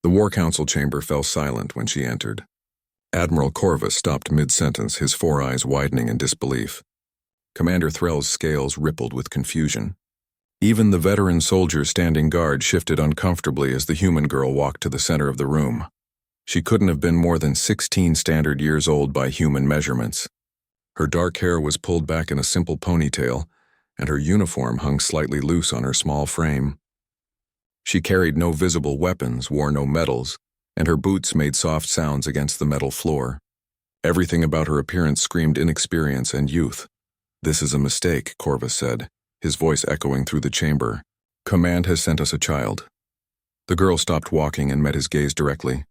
The War Council chamber fell silent when she entered. Admiral Corvus stopped mid-sentence, his four eyes widening in disbelief. Commander Threll's scales rippled with confusion. Even the veteran soldier standing guard shifted uncomfortably as the human girl walked to the center of the room. She couldn't have been more than 16 standard years old by human measurements. Her dark hair was pulled back in a simple ponytail, and her uniform hung slightly loose on her small frame. She carried no visible weapons, wore no medals, and her boots made soft sounds against the metal floor. Everything about her appearance screamed inexperience and youth. "This is a mistake," Corvus said, his voice echoing through the chamber. "Command has sent us a child." The girl stopped walking and met his gaze directly.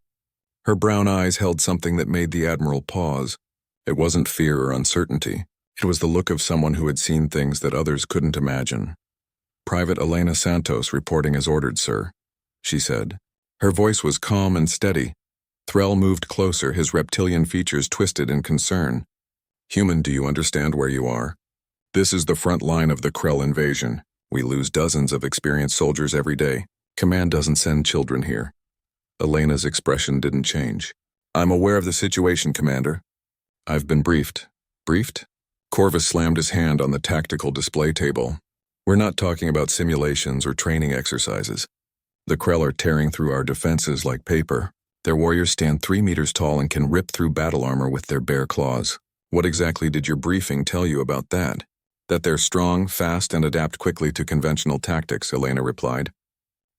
Her brown eyes held something that made the Admiral pause. It wasn't fear or uncertainty. It was the look of someone who had seen things that others couldn't imagine. "Private Elena Santos reporting as ordered, sir," she said. Her voice was calm and steady. Threll moved closer, his reptilian features twisted in concern. "Human, do you understand where you are? This is the front line of the Krell invasion. We lose dozens of experienced soldiers every day. Command doesn't send children here." Elena's expression didn't change. "I'm aware of the situation, Commander. I've been briefed." "Briefed?" Corvus slammed his hand on the tactical display table. "We're not talking about simulations or training exercises. The Krell are tearing through our defenses like paper. Their warriors stand 3 meters tall and can rip through battle armor with their bare claws. What exactly did your briefing tell you about that?" "That they're strong, fast, and adapt quickly to conventional tactics," Elena replied.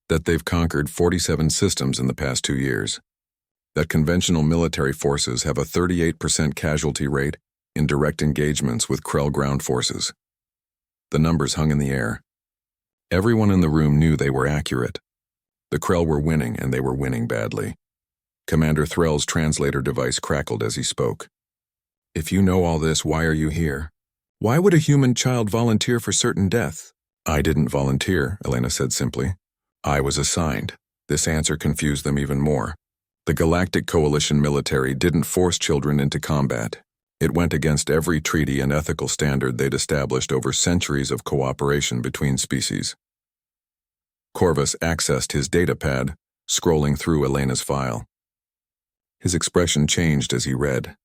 "That they've conquered 47 systems in the past 2 years. That conventional military forces have a 38% casualty rate in direct engagements with Krell ground forces." The numbers hung in the air. Everyone in the room knew they were accurate. The Krell were winning, and they were winning badly. Commander Threll's translator device crackled as he spoke. "If you know all this, why are you here? Why would a human child volunteer for certain death?" "I didn't volunteer," Elena said simply. "I was assigned." This answer confused them even more. The Galactic Coalition military didn't force children into combat. It went against every treaty and ethical standard they'd established over centuries of cooperation between species. Corvus accessed his datapad, scrolling through Elena's file. His expression changed as he read.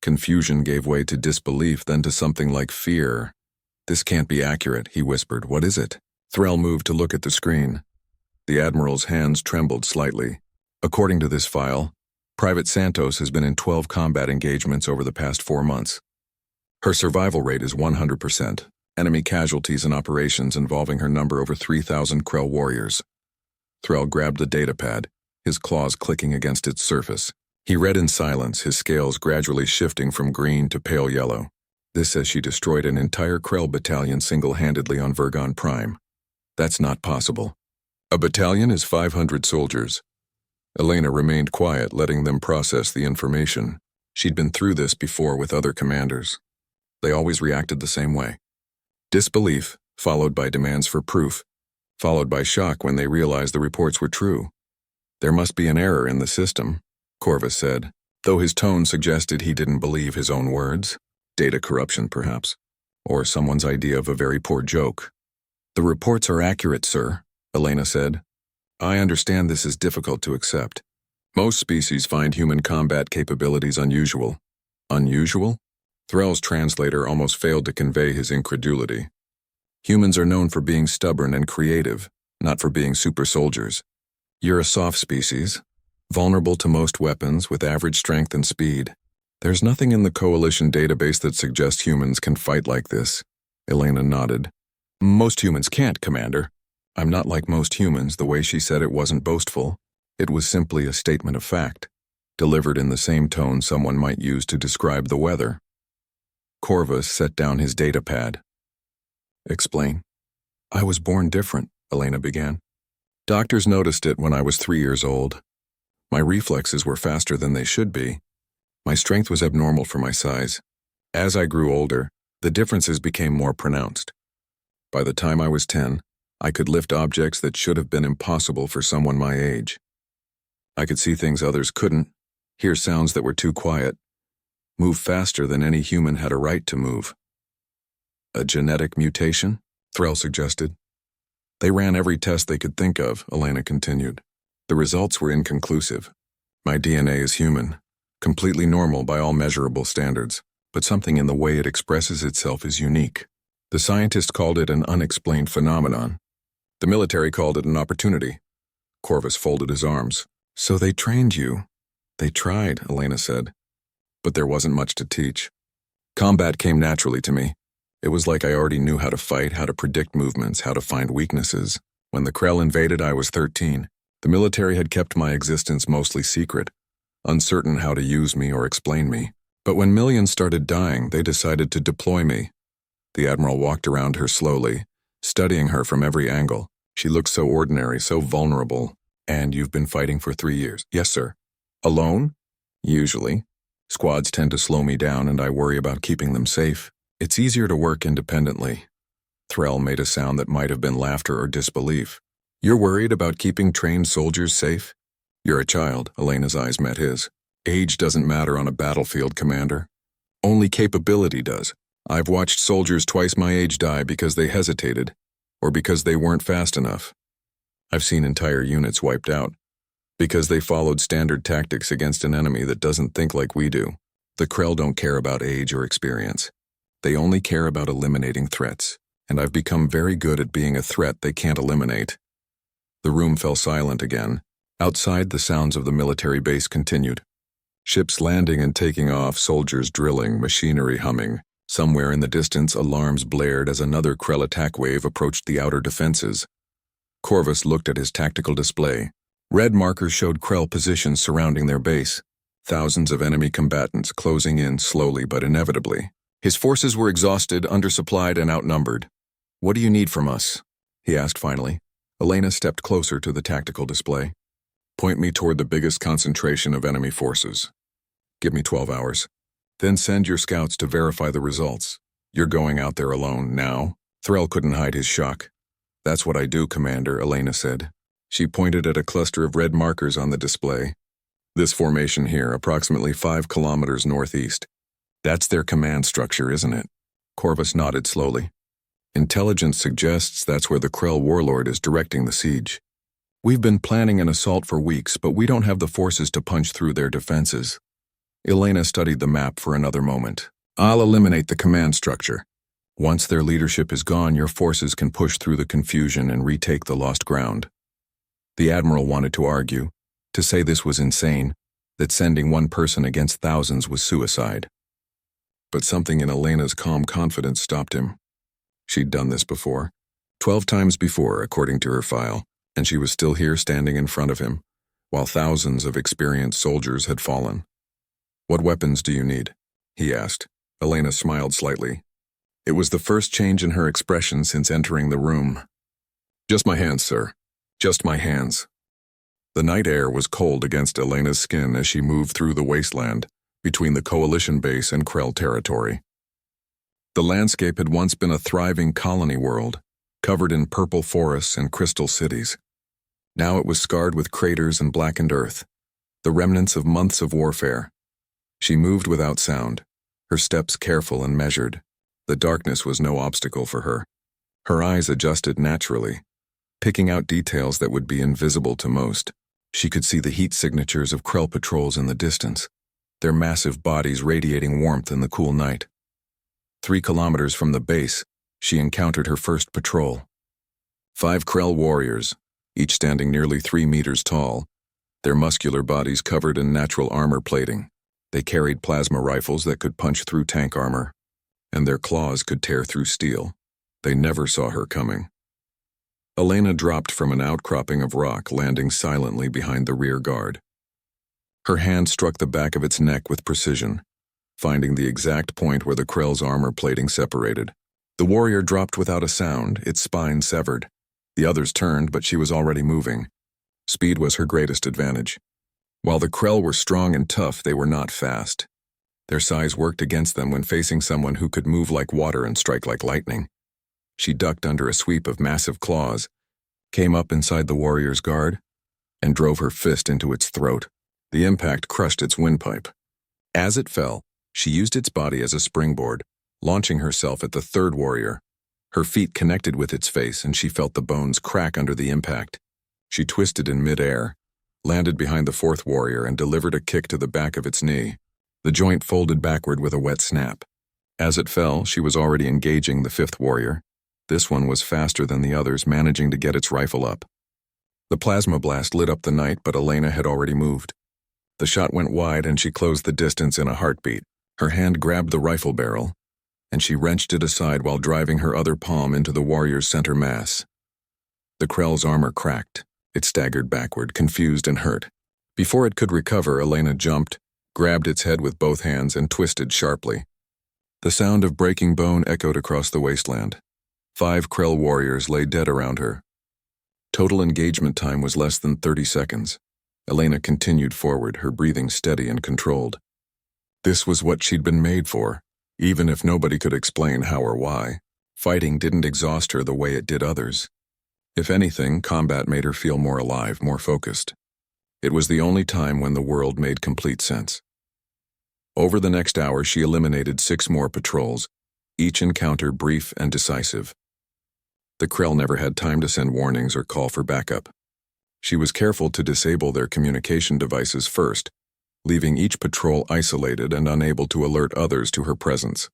Confusion gave way to disbelief, then to something like fear. "This can't be accurate," he whispered. "What is it?" Threll moved to look at the screen. The Admiral's hands trembled slightly. "According to this file, Private Santos has been in 12 combat engagements over the past 4 months. Her survival rate is 100%. Enemy casualties in operations involving her number over 3,000 Krell warriors." Threll grabbed the datapad, his claws clicking against its surface. He read in silence, his scales gradually shifting from green to pale yellow. "This says she destroyed an entire Krell battalion single-handedly on Vergon Prime. That's not possible." "A battalion is 500 soldiers." Elena remained quiet, letting them process the information. She'd been through this before with other commanders. They always reacted the same way. Disbelief, followed by demands for proof, followed by shock when they realized the reports were true. "There must be an error in the system," Corvus said, though his tone suggested he didn't believe his own words. Data corruption, perhaps, or someone's idea of a very poor joke. "The reports are accurate, sir," Elena said. "I understand this is difficult to accept. Most species find human combat capabilities unusual." "Unusual?" Threll's translator almost failed to convey his incredulity. "Humans are known for being stubborn and creative, not for being super soldiers. You're a soft species, vulnerable to most weapons with average strength and speed. There's nothing in the Coalition database that suggests humans can fight like this." Elena nodded. "Most humans can't, Commander. I'm not like most humans." The way she said it wasn't boastful. It was simply a statement of fact, delivered in the same tone someone might use to describe the weather. Corvus set down his datapad. "Explain." "I was born different," Elena began. "Doctors noticed it when I was 3 years old. My reflexes were faster than they should be. My strength was abnormal for my size. As I grew older, the differences became more pronounced. By the time I was 10, I could lift objects that should have been impossible for someone my age. I could see things others couldn't, hear sounds that were too quiet, move faster than any human had a right to move." "A genetic mutation?" Threll suggested. "They ran every test they could think of," Elena continued. The results were inconclusive. My DNA is human, completely normal by all measurable standards, but something in the way it expresses itself is unique. The scientist called it an unexplained phenomenon. The military called it an opportunity. Corvus folded his arms. So they trained you. They tried, Elena said. But there wasn't much to teach. Combat came naturally to me. It was like I already knew how to fight, how to predict movements, how to find weaknesses. When the Krell invaded, I was 13. The military had kept my existence mostly secret, uncertain how to use me or explain me. But when millions started dying, they decided to deploy me. The Admiral walked around her slowly, studying her from every angle. She looked so ordinary, so vulnerable. And you've been fighting for 3 years? Yes, sir. Alone? Usually. Squads tend to slow me down and I worry about keeping them safe. It's easier to work independently. Threll made a sound that might have been laughter or disbelief. You're worried about keeping trained soldiers safe? You're a child, Elena's eyes met his. Age doesn't matter on a battlefield, Commander. Only capability does. I've watched soldiers twice my age die because they hesitated, or because they weren't fast enough. I've seen entire units wiped out, because they followed standard tactics against an enemy that doesn't think like we do. The Krell don't care about age or experience. They only care about eliminating threats, and I've become very good at being a threat they can't eliminate. The room fell silent again. Outside, the sounds of the military base continued. Ships landing and taking off, soldiers drilling, machinery humming. Somewhere in the distance, alarms blared as another Krell attack wave approached the outer defenses. Corvus looked at his tactical display. Red markers showed Krell positions surrounding their base. Thousands of enemy combatants closing in slowly but inevitably. His forces were exhausted, undersupplied, and outnumbered. What do you need from us? He asked finally. Elena stepped closer to the tactical display. Point me toward the biggest concentration of enemy forces. Give me 12 hours. Then send your scouts to verify the results. You're going out there alone now? Threll couldn't hide his shock. That's what I do, Commander, Elena said. She pointed at a cluster of red markers on the display. This formation here, approximately 5 kilometers northeast. That's their command structure, isn't it? Corvus nodded slowly. Intelligence suggests that's where the Krell warlord is directing the siege. We've been planning an assault for weeks, but we don't have the forces to punch through their defenses. Elena studied the map for another moment. I'll eliminate the command structure. Once their leadership is gone, your forces can push through the confusion and retake the lost ground. The Admiral wanted to argue, to say this was insane, that sending one person against thousands was suicide. But something in Elena's calm confidence stopped him. She'd done this before, 12 times before, according to her file, and she was still here standing in front of him, while thousands of experienced soldiers had fallen. What weapons do you need? He asked. Elena smiled slightly. It was the first change in her expression since entering the room. Just my hands, sir. Just my hands. The night air was cold against Elena's skin as she moved through the wasteland between the Coalition base and Krell territory. The landscape had once been a thriving colony world, covered in purple forests and crystal cities. Now it was scarred with craters and blackened earth, the remnants of months of warfare. She moved without sound, her steps careful and measured. The darkness was no obstacle for her. Her eyes adjusted naturally, picking out details that would be invisible to most. She could see the heat signatures of Krell patrols in the distance, their massive bodies radiating warmth in the cool night. 3 kilometers from the base, she encountered her first patrol. 5 Krell warriors, each standing nearly 3 meters tall, their muscular bodies covered in natural armor plating. They carried plasma rifles that could punch through tank armor, and their claws could tear through steel. They never saw her coming. Elena dropped from an outcropping of rock, landing silently behind the rear guard. Her hand struck the back of its neck with precision, finding the exact point where the Krell's armor plating separated. The warrior dropped without a sound, its spine severed. The others turned, but she was already moving. Speed was her greatest advantage. While the Krell were strong and tough, they were not fast. Their size worked against them when facing someone who could move like water and strike like lightning. She ducked under a sweep of massive claws, came up inside the warrior's guard, and drove her fist into its throat. The impact crushed its windpipe. As it fell, she used its body as a springboard, launching herself at the third warrior. Her feet connected with its face, and she felt the bones crack under the impact. She twisted in midair, landed behind the fourth warrior and delivered a kick to the back of its knee. The joint folded backward with a wet snap. As it fell, she was already engaging the fifth warrior. This one was faster than the others, managing to get its rifle up. The plasma blast lit up the night, but Elena had already moved. The shot went wide and she closed the distance in a heartbeat. Her hand grabbed the rifle barrel, and she wrenched it aside while driving her other palm into the warrior's center mass. The Krell's armor cracked. It staggered backward, confused and hurt. Before it could recover, Elena jumped, grabbed its head with both hands, and twisted sharply. The sound of breaking bone echoed across the wasteland. 5 Krell warriors lay dead around her. Total engagement time was less than 30 seconds. Elena continued forward, her breathing steady and controlled. This was what she'd been made for, even if nobody could explain how or why. Fighting didn't exhaust her the way it did others. If anything, combat made her feel more alive, more focused. It was the only time when the world made complete sense. Over the next hour, she eliminated 6 more patrols, each encounter brief and decisive. The Krell never had time to send warnings or call for backup. She was careful to disable their communication devices first, leaving each patrol isolated and unable to alert others to her presence.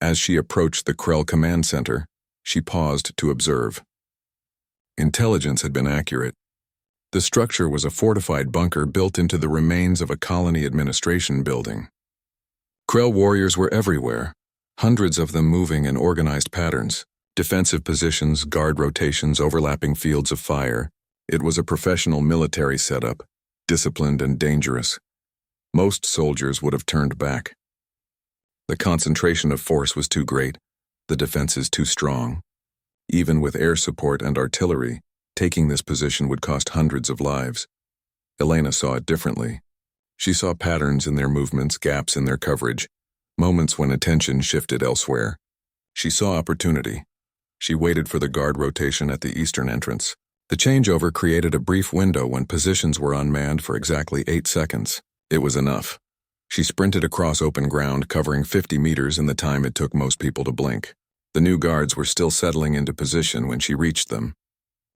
As she approached the Krell command center, she paused to observe. Intelligence had been accurate. The structure was a fortified bunker built into the remains of a colony administration building. Krell warriors were everywhere, hundreds of them moving in organized patterns, defensive positions, guard rotations, overlapping fields of fire. It was a professional military setup, disciplined and dangerous. Most soldiers would have turned back. The concentration of force was too great, the defenses too strong. Even with air support and artillery, taking this position would cost hundreds of lives. Elena saw it differently. She saw patterns in their movements, gaps in their coverage, moments when attention shifted elsewhere. She saw opportunity. She waited for the guard rotation at the eastern entrance. The changeover created a brief window when positions were unmanned for exactly 8 seconds. It was enough. She sprinted across open ground, covering 50 meters in the time it took most people to blink. The new guards were still settling into position when she reached them.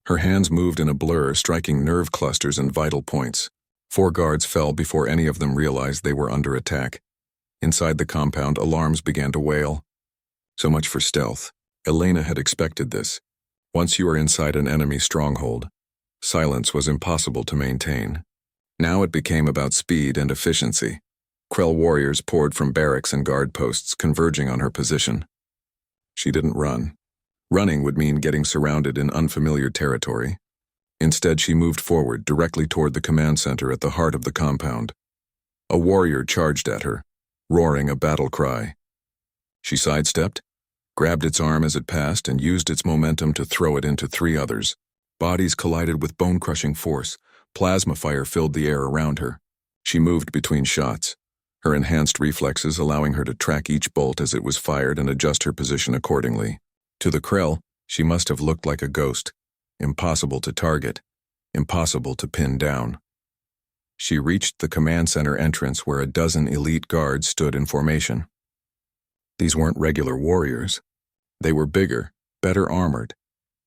Her hands moved in a blur, striking nerve clusters and vital points. 4 guards fell before any of them realized they were under attack. Inside the compound, alarms began to wail. So much for stealth. Elena had expected this. Once you were inside an enemy stronghold, silence was impossible to maintain. Now it became about speed and efficiency. Krell warriors poured from barracks and guard posts, converging on her position. She didn't run. Running would mean getting surrounded in unfamiliar territory. Instead, she moved forward, directly toward the command center at the heart of the compound. A warrior charged at her, roaring a battle cry. She sidestepped, grabbed its arm as it passed, and used its momentum to throw it into 3 others. Bodies collided with bone-crushing force. Plasma fire filled the air around her. She moved between shots, her enhanced reflexes allowing her to track each bolt as it was fired and adjust her position accordingly. To the Krell, she must have looked like a ghost. Impossible to target, impossible to pin down. She reached the command center entrance where a dozen elite guards stood in formation. These weren't regular warriors. They were bigger, better armored,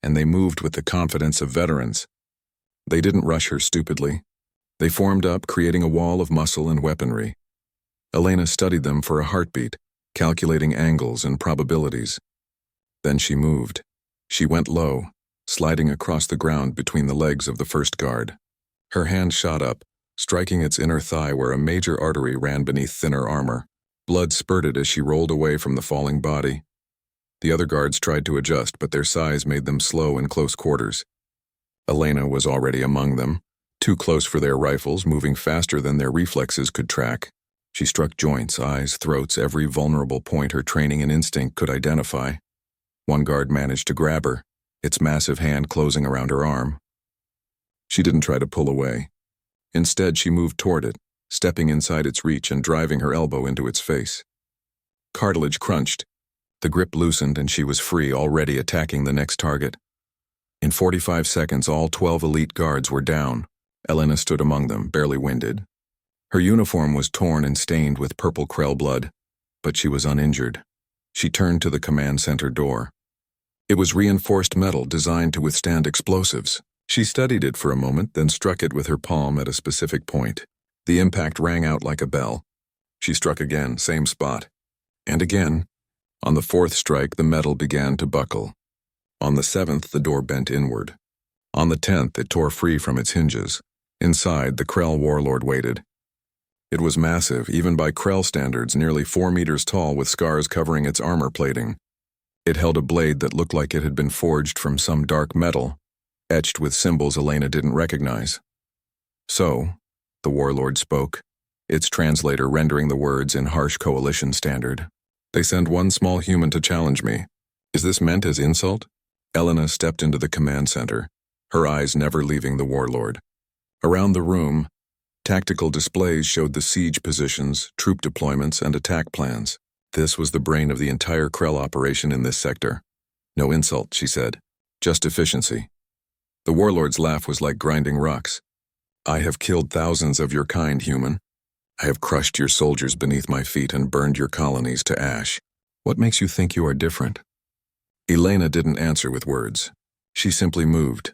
and they moved with the confidence of veterans. They didn't rush her stupidly. They formed up, creating a wall of muscle and weaponry. Elena studied them for a heartbeat, calculating angles and probabilities. Then she moved. She went low, sliding across the ground between the legs of the first guard. Her hand shot up, striking its inner thigh where a major artery ran beneath thinner armor. Blood spurted as she rolled away from the falling body. The other guards tried to adjust, but their size made them slow in close quarters. Elena was already among them, too close for their rifles, moving faster than their reflexes could track. She struck joints, eyes, throats, every vulnerable point her training and instinct could identify. One guard managed to grab her, its massive hand closing around her arm. She didn't try to pull away. Instead, she moved toward it, stepping inside its reach and driving her elbow into its face. Cartilage crunched. The grip loosened and she was free, already attacking the next target. In 45 seconds, all 12 elite guards were down. Elena stood among them, barely winded. Her uniform was torn and stained with purple Krell blood, but she was uninjured. She turned to the command center door. It was reinforced metal designed to withstand explosives. She studied it for a moment, then struck it with her palm at a specific point. The impact rang out like a bell. She struck again, same spot. And again. On the fourth strike, the metal began to buckle. On the seventh, the door bent inward. On the 10th, it tore free from its hinges. Inside, the Krell warlord waited. It was massive, even by Krell standards, nearly 4 meters tall with scars covering its armor plating. It held a blade that looked like it had been forged from some dark metal, etched with symbols Elena didn't recognize. So, the warlord spoke, its translator rendering the words in harsh coalition standard. They send one small human to challenge me. Is this meant as insult? Elena stepped into the command center, her eyes never leaving the warlord. Around the room, tactical displays showed the siege positions, troop deployments, and attack plans. This was the brain of the entire Krell operation in this sector. No insult, she said. Just efficiency. The warlord's laugh was like grinding rocks. I have killed thousands of your kind, human. I have crushed your soldiers beneath my feet and burned your colonies to ash. What makes you think you are different? Elena didn't answer with words. She simply moved.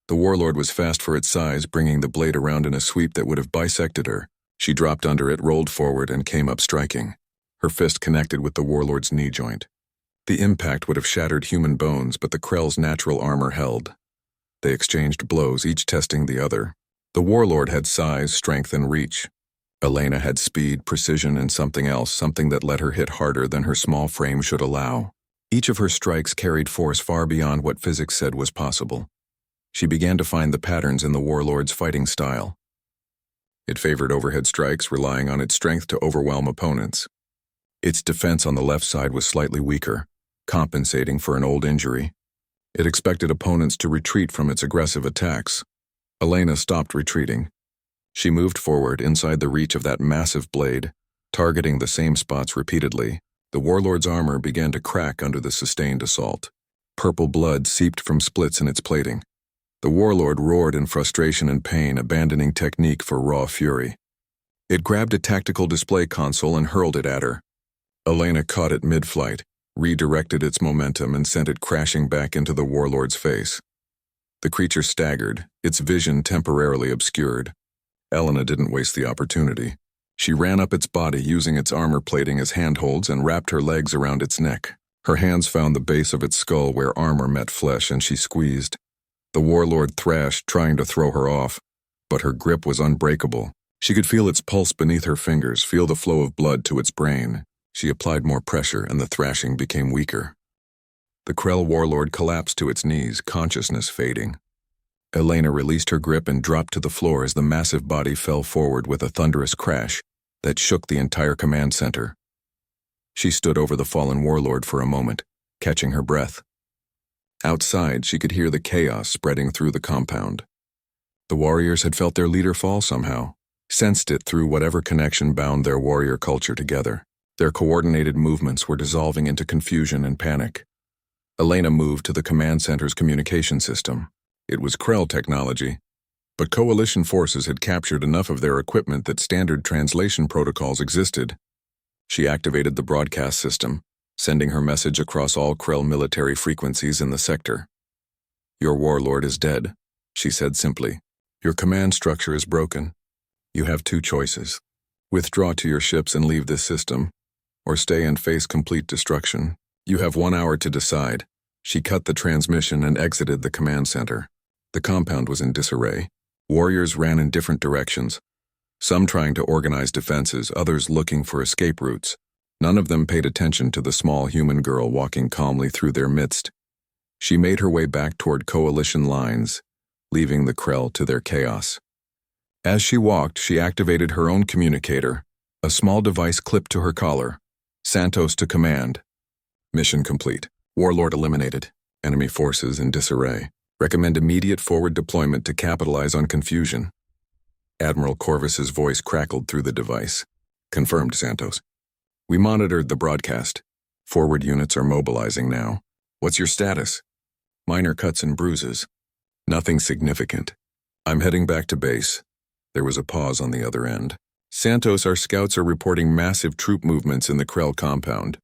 The warlord was fast for its size, bringing the blade around in a sweep that would have bisected her. She dropped under it, rolled forward, and came up striking. Her fist connected with the warlord's knee joint. The impact would have shattered human bones, but the Krell's natural armor held. They exchanged blows, each testing the other. The warlord had size, strength, and reach. Elena had speed, precision, and something else, something that let her hit harder than her small frame should allow. Each of her strikes carried force far beyond what physics said was possible. She began to find the patterns in the warlord's fighting style. It favored overhead strikes, relying on its strength to overwhelm opponents. Its defense on the left side was slightly weaker, compensating for an old injury. It expected opponents to retreat from its aggressive attacks. Elena stopped retreating. She moved forward inside the reach of that massive blade, targeting the same spots repeatedly. The warlord's armor began to crack under the sustained assault. Purple blood seeped from splits in its plating. The warlord roared in frustration and pain, abandoning technique for raw fury. It grabbed a tactical display console and hurled it at her. Elena caught it mid-flight, redirected its momentum, and sent it crashing back into the warlord's face. The creature staggered, its vision temporarily obscured. Elena didn't waste the opportunity. She ran up its body, using its armor plating as handholds, and wrapped her legs around its neck. Her hands found the base of its skull where armor met flesh, and she squeezed. The warlord thrashed, trying to throw her off, but her grip was unbreakable. She could feel its pulse beneath her fingers, feel the flow of blood to its brain. She applied more pressure, and the thrashing became weaker. The Krell warlord collapsed to its knees, consciousness fading. Elena released her grip and dropped to the floor as the massive body fell forward with a thunderous crash that shook the entire command center. She stood over the fallen warlord for a moment, catching her breath. Outside, she could hear the chaos spreading through the compound. The warriors had felt their leader fall somehow, sensed it through whatever connection bound their warrior culture together. Their coordinated movements were dissolving into confusion and panic. Elena moved to the command center's communication system. It was Krell technology, but coalition forces had captured enough of their equipment that standard translation protocols existed. She activated the broadcast system, sending her message across all Krell military frequencies in the sector. Your warlord is dead, she said simply. Your command structure is broken. You have 2 choices. Withdraw to your ships and leave this system, or stay and face complete destruction. You have 1 hour to decide. She cut the transmission and exited the command center. The compound was in disarray. Warriors ran in different directions, some trying to organize defenses, others looking for escape routes. None of them paid attention to the small human girl walking calmly through their midst. She made her way back toward coalition lines, leaving the Krell to their chaos. As she walked, she activated her own communicator, a small device clipped to her collar. Santos to command. Mission complete. Warlord eliminated. Enemy forces in disarray. Recommend immediate forward deployment to capitalize on confusion. Admiral Corvus's voice crackled through the device. Confirmed, Santos. We monitored the broadcast. Forward units are mobilizing now. What's your status? Minor cuts and bruises. Nothing significant. I'm heading back to base. There was a pause on the other end. Santos, our scouts are reporting massive troop movements in the Krell compound.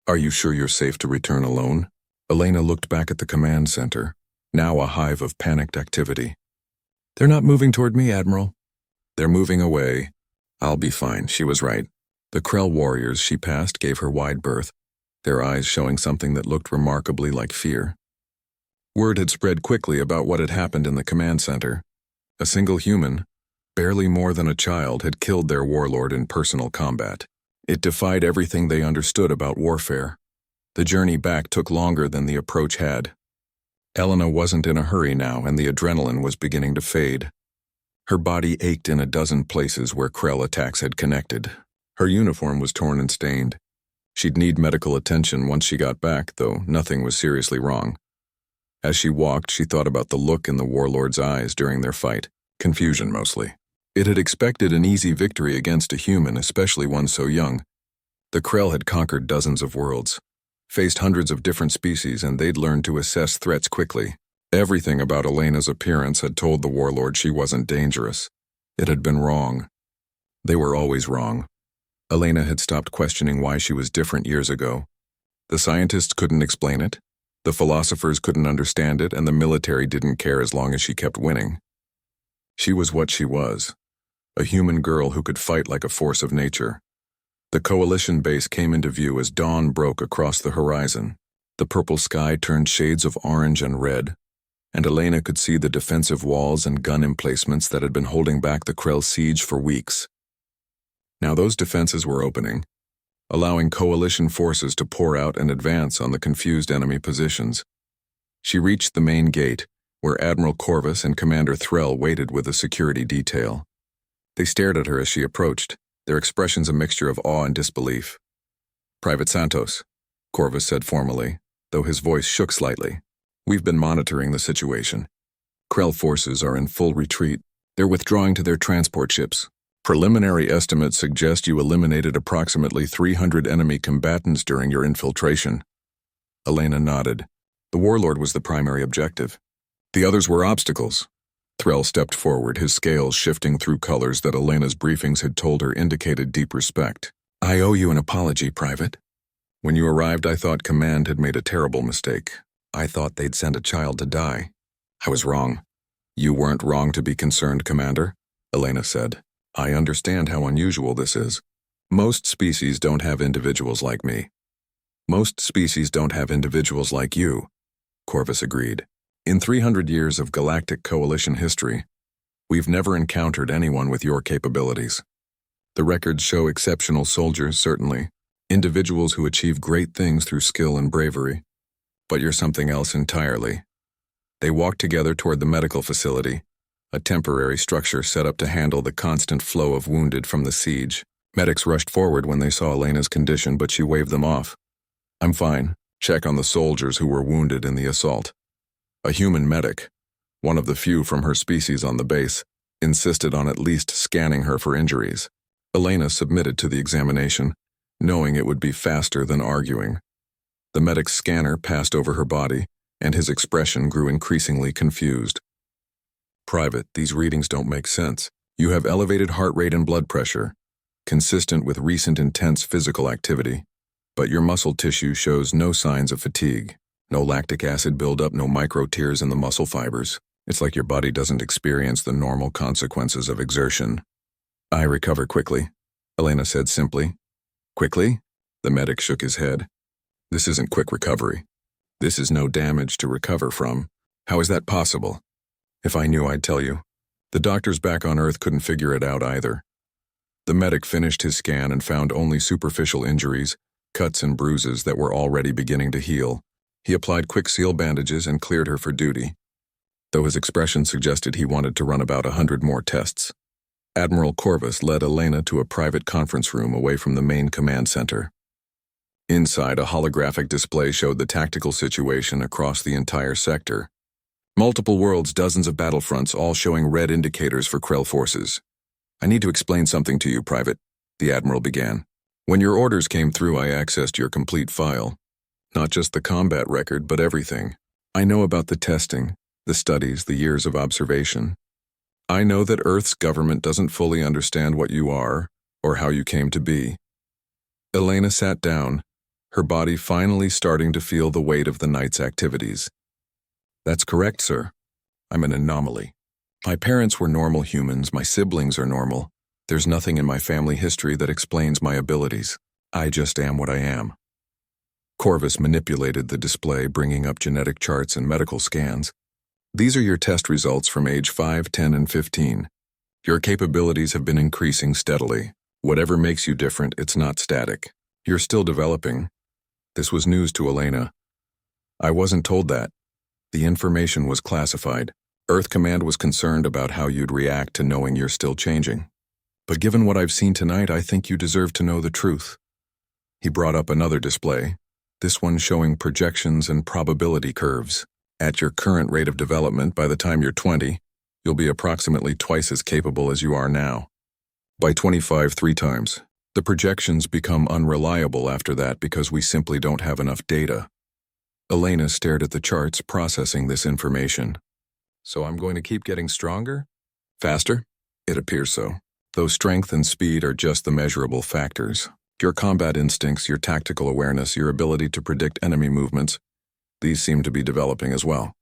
Are you sure you're safe to return alone? Elena looked back at the command center. now a hive of panicked activity. "They're not moving toward me, Admiral." "They're moving away. I'll be fine," she was right. The Krell warriors she passed gave her wide berth, their eyes showing something that looked remarkably like fear. Word had spread quickly about what had happened in the command center. A single human, barely more than a child, had killed their warlord in personal combat. It defied everything they understood about warfare. The journey back took longer than the approach had. Elena wasn't in a hurry now, and the adrenaline was beginning to fade. Her body ached in a dozen places where Krell attacks had connected. Her uniform was torn and stained. She'd need medical attention once she got back, though nothing was seriously wrong. As she walked, she thought about the look in the warlord's eyes during their fight. Confusion, mostly. It had expected an easy victory against a human, especially one so young. The Krell had conquered dozens of worlds, faced hundreds of different species, and they'd learned to assess threats quickly. Everything about Elena's appearance had told the warlord she wasn't dangerous. It had been wrong. They were always wrong. Elena had stopped questioning why she was different years ago. The scientists couldn't explain it, the philosophers couldn't understand it, and the military didn't care as long as she kept winning. She was what she was, a human girl who could fight like a force of nature. The coalition base came into view as dawn broke across the horizon. The purple sky turned shades of orange and red, and Elena could see the defensive walls and gun emplacements that had been holding back the Krell siege for weeks. Now those defenses were opening, allowing coalition forces to pour out and advance on the confused enemy positions. She reached the main gate, where Admiral Corvus and Commander Threll waited with a security detail. They stared at her as she approached, their expressions a mixture of awe and disbelief. "Private Santos," Corvus said formally, though his voice shook slightly. "We've been monitoring the situation. Krell forces are in full retreat. They're withdrawing to their transport ships. Preliminary estimates suggest you eliminated approximately 300 enemy combatants during your infiltration." Elena nodded. The warlord was the primary objective. The others were obstacles. Threll stepped forward, his scales shifting through colors that Elena's briefings had told her indicated deep respect. "I owe you an apology, Private. When you arrived, I thought Command had made a terrible mistake. I thought they'd send a child to die. I was wrong." "You weren't wrong to be concerned, Commander," Elena said. "I understand how unusual this is. Most species don't have individuals like me." "Most species don't have individuals like you," Corvus agreed. "In 300 years of Galactic Coalition history, we've never encountered anyone with your capabilities. The records show exceptional soldiers, certainly, individuals who achieve great things through skill and bravery. But you're something else entirely." They walked together toward the medical facility, a temporary structure set up to handle the constant flow of wounded from the siege. Medics rushed forward when they saw Elena's condition, but she waved them off. "I'm fine. Check on the soldiers who were wounded in the assault." A human medic, one of the few from her species on the base, insisted on at least scanning her for injuries. Elena submitted to the examination, knowing it would be faster than arguing. The medic's scanner passed over her body, and his expression grew increasingly confused. "Private, these readings don't make sense. You have elevated heart rate and blood pressure, consistent with recent intense physical activity, but your muscle tissue shows no signs of fatigue. No lactic acid buildup, no micro tears in the muscle fibers. It's like your body doesn't experience the normal consequences of exertion." "I recover quickly," Elena said simply. "Quickly?" The medic shook his head. "This isn't quick recovery. This is no damage to recover from. How is that possible?" "If I knew, I'd tell you." The doctors back on Earth couldn't figure it out either. The medic finished his scan and found only superficial injuries, cuts and bruises that were already beginning to heal. He applied quick seal bandages and cleared her for duty, though his expression suggested he wanted to run about 100 more tests. Admiral Corvus led Elena to a private conference room away from the main command center. Inside, a holographic display showed the tactical situation across the entire sector. Multiple worlds, dozens of battlefronts, all showing red indicators for Krell forces. "I need to explain something to you, Private," the Admiral began. "When your orders came through, I accessed your complete file. Not just the combat record, but everything. I know about the testing, the studies, the years of observation. I know that Earth's government doesn't fully understand what you are, or how you came to be." Elena sat down, her body finally starting to feel the weight of the night's activities. That's correct, sir. I'm an anomaly. My parents were normal humans, my siblings are normal. There's nothing in my family history that explains my abilities. I just am what I am. Corvus manipulated the display, bringing up genetic charts and medical scans. These are your test results from age 5, 10, and 15. Your capabilities have been increasing steadily. Whatever makes you different, it's not static. You're still developing. This was news to Elena. I wasn't told that. The information was classified. Earth Command was concerned about how you'd react to knowing you're still changing. But given what I've seen tonight, I think you deserve to know the truth. He brought up another display, this one showing projections and probability curves. At your current rate of development, by the time you're 20, you'll be approximately twice as capable as you are now. By 25, 3 times. The projections become unreliable after that because we simply don't have enough data. Elena stared at the charts, processing this information. So I'm going to keep getting stronger? Faster? It appears so. Though strength and speed are just the measurable factors. Your combat instincts, your tactical awareness, your ability to predict enemy movements, these seem to be developing as well.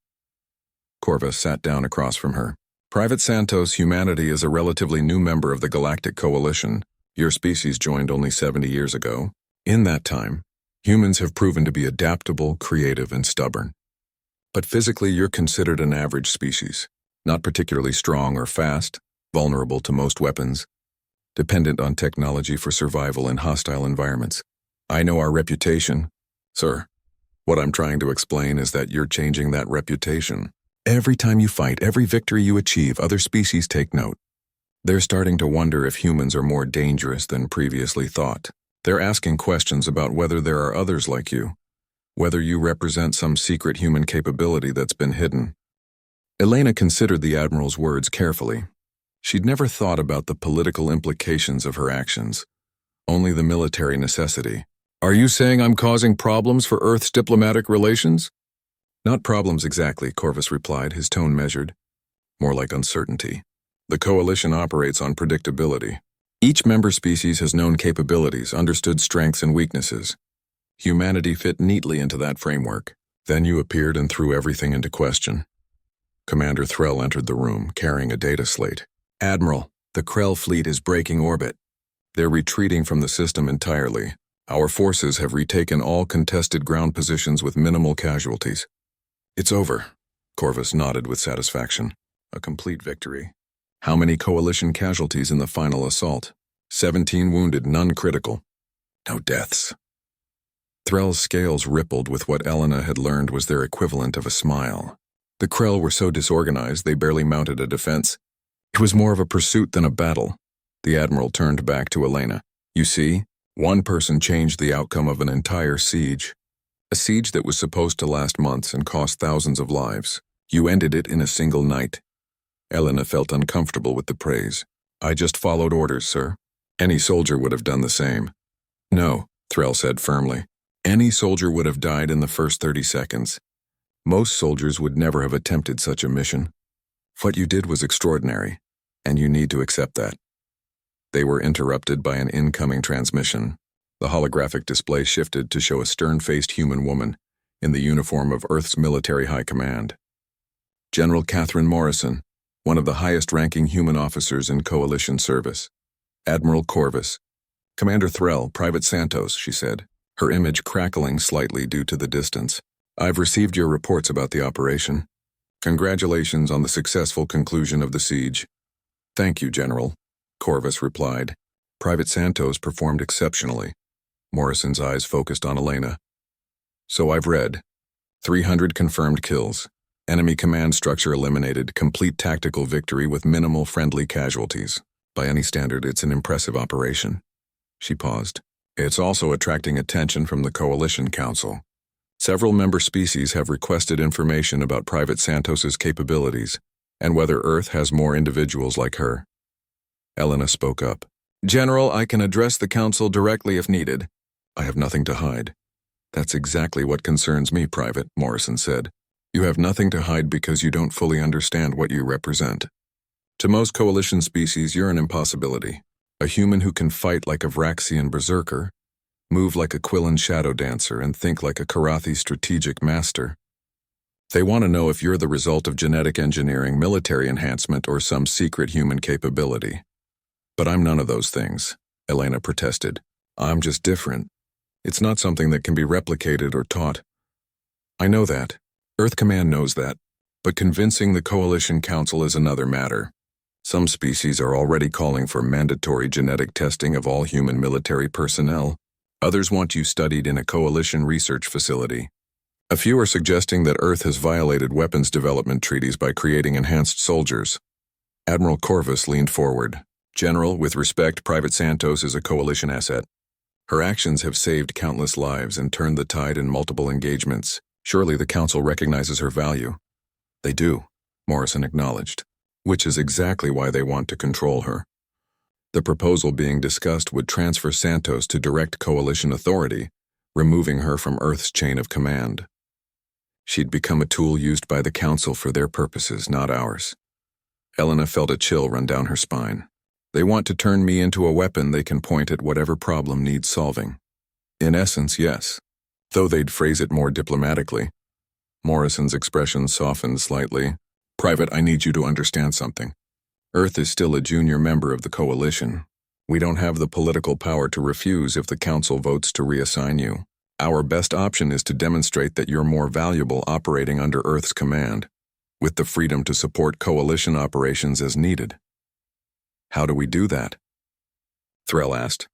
Corvus sat down across from her. Private Santos, humanity is a relatively new member of the Galactic Coalition. Your species joined only 70 years ago. In that time, humans have proven to be adaptable, creative, and stubborn. But physically, you're considered an average species, not particularly strong or fast, vulnerable to most weapons, dependent on technology for survival in hostile environments. I know our reputation, sir. What I'm trying to explain is that you're changing that reputation. Every time you fight, every victory you achieve, other species take note. They're starting to wonder if humans are more dangerous than previously thought. They're asking questions about whether there are others like you, whether you represent some secret human capability that's been hidden. Elena considered the Admiral's words carefully. She'd never thought about the political implications of her actions, only the military necessity. Are you saying I'm causing problems for Earth's diplomatic relations? Not problems exactly, Corvus replied, his tone measured. More like uncertainty. The Coalition operates on predictability. Each member species has known capabilities, understood strengths and weaknesses. Humanity fit neatly into that framework. Then you appeared and threw everything into question. Commander Threll entered the room, carrying a data slate. Admiral, the Krell fleet is breaking orbit. They're retreating from the system entirely. Our forces have retaken all contested ground positions with minimal casualties. It's over. Corvus nodded with satisfaction. A complete victory. How many Coalition casualties in the final assault? 17 wounded, none critical. No deaths. Threll's scales rippled with what Elena had learned was their equivalent of a smile. The Krell were so disorganized they barely mounted a defense. It was more of a pursuit than a battle. The Admiral turned back to Elena. You see, one person changed the outcome of an entire siege. A siege that was supposed to last months and cost thousands of lives. You ended it in a single night. Elena felt uncomfortable with the praise. I just followed orders, sir. Any soldier would have done the same. No, Threll said firmly. Any soldier would have died in the first 30 seconds. Most soldiers would never have attempted such a mission. What you did was extraordinary, and you need to accept that. They were interrupted by an incoming transmission. The holographic display shifted to show a stern-faced human woman in the uniform of Earth's military high command. General Catherine Morrison, one of the highest-ranking human officers in Coalition service. Admiral Corvus. Commander Threll, Private Santos, she said, her image crackling slightly due to the distance. I've received your reports about the operation. Congratulations on the successful conclusion of the siege. Thank you, General, Corvus replied. Private Santos performed exceptionally. Morrison's eyes focused on Elena. So I've read. 300 confirmed kills. Enemy command structure eliminated. Complete tactical victory with minimal friendly casualties. By any standard, it's an impressive operation. She paused. It's also attracting attention from the Coalition Council. Several member species have requested information about Private Santos's capabilities and whether Earth has more individuals like her. Elena spoke up. General, I can address the Council directly if needed. I have nothing to hide. That's exactly what concerns me, Private, Morrison said. You have nothing to hide because you don't fully understand what you represent. To most Coalition species, you're an impossibility. A human who can fight like a Vraxian berserker, move like a Quillan shadow dancer, and think like a Karathi strategic master. They want to know if you're the result of genetic engineering, military enhancement, or some secret human capability. But I'm none of those things, Elena protested. I'm just different. It's not something that can be replicated or taught. I know that. Earth Command knows that. But convincing the Coalition Council is another matter. Some species are already calling for mandatory genetic testing of all human military personnel. Others want you studied in a Coalition research facility. A few are suggesting that Earth has violated weapons development treaties by creating enhanced soldiers. Admiral Corvus leaned forward. General, with respect, Private Santos is a Coalition asset. Her actions have saved countless lives and turned the tide in multiple engagements. Surely the Council recognizes her value. They do, Morrison acknowledged, which is exactly why they want to control her. The proposal being discussed would transfer Santos to direct Coalition authority, removing her from Earth's chain of command. She'd become a tool used by the Council for their purposes, not ours. Elena felt a chill run down her spine. They want to turn me into a weapon they can point at whatever problem needs solving. In essence, yes, though they'd phrase it more diplomatically. Morrison's expression softened slightly. Private, I need you to understand something. Earth is still a junior member of the Coalition. We don't have the political power to refuse if the Council votes to reassign you. Our best option is to demonstrate that you're more valuable operating under Earth's command, with the freedom to support Coalition operations as needed. How do we do that? Threll asked.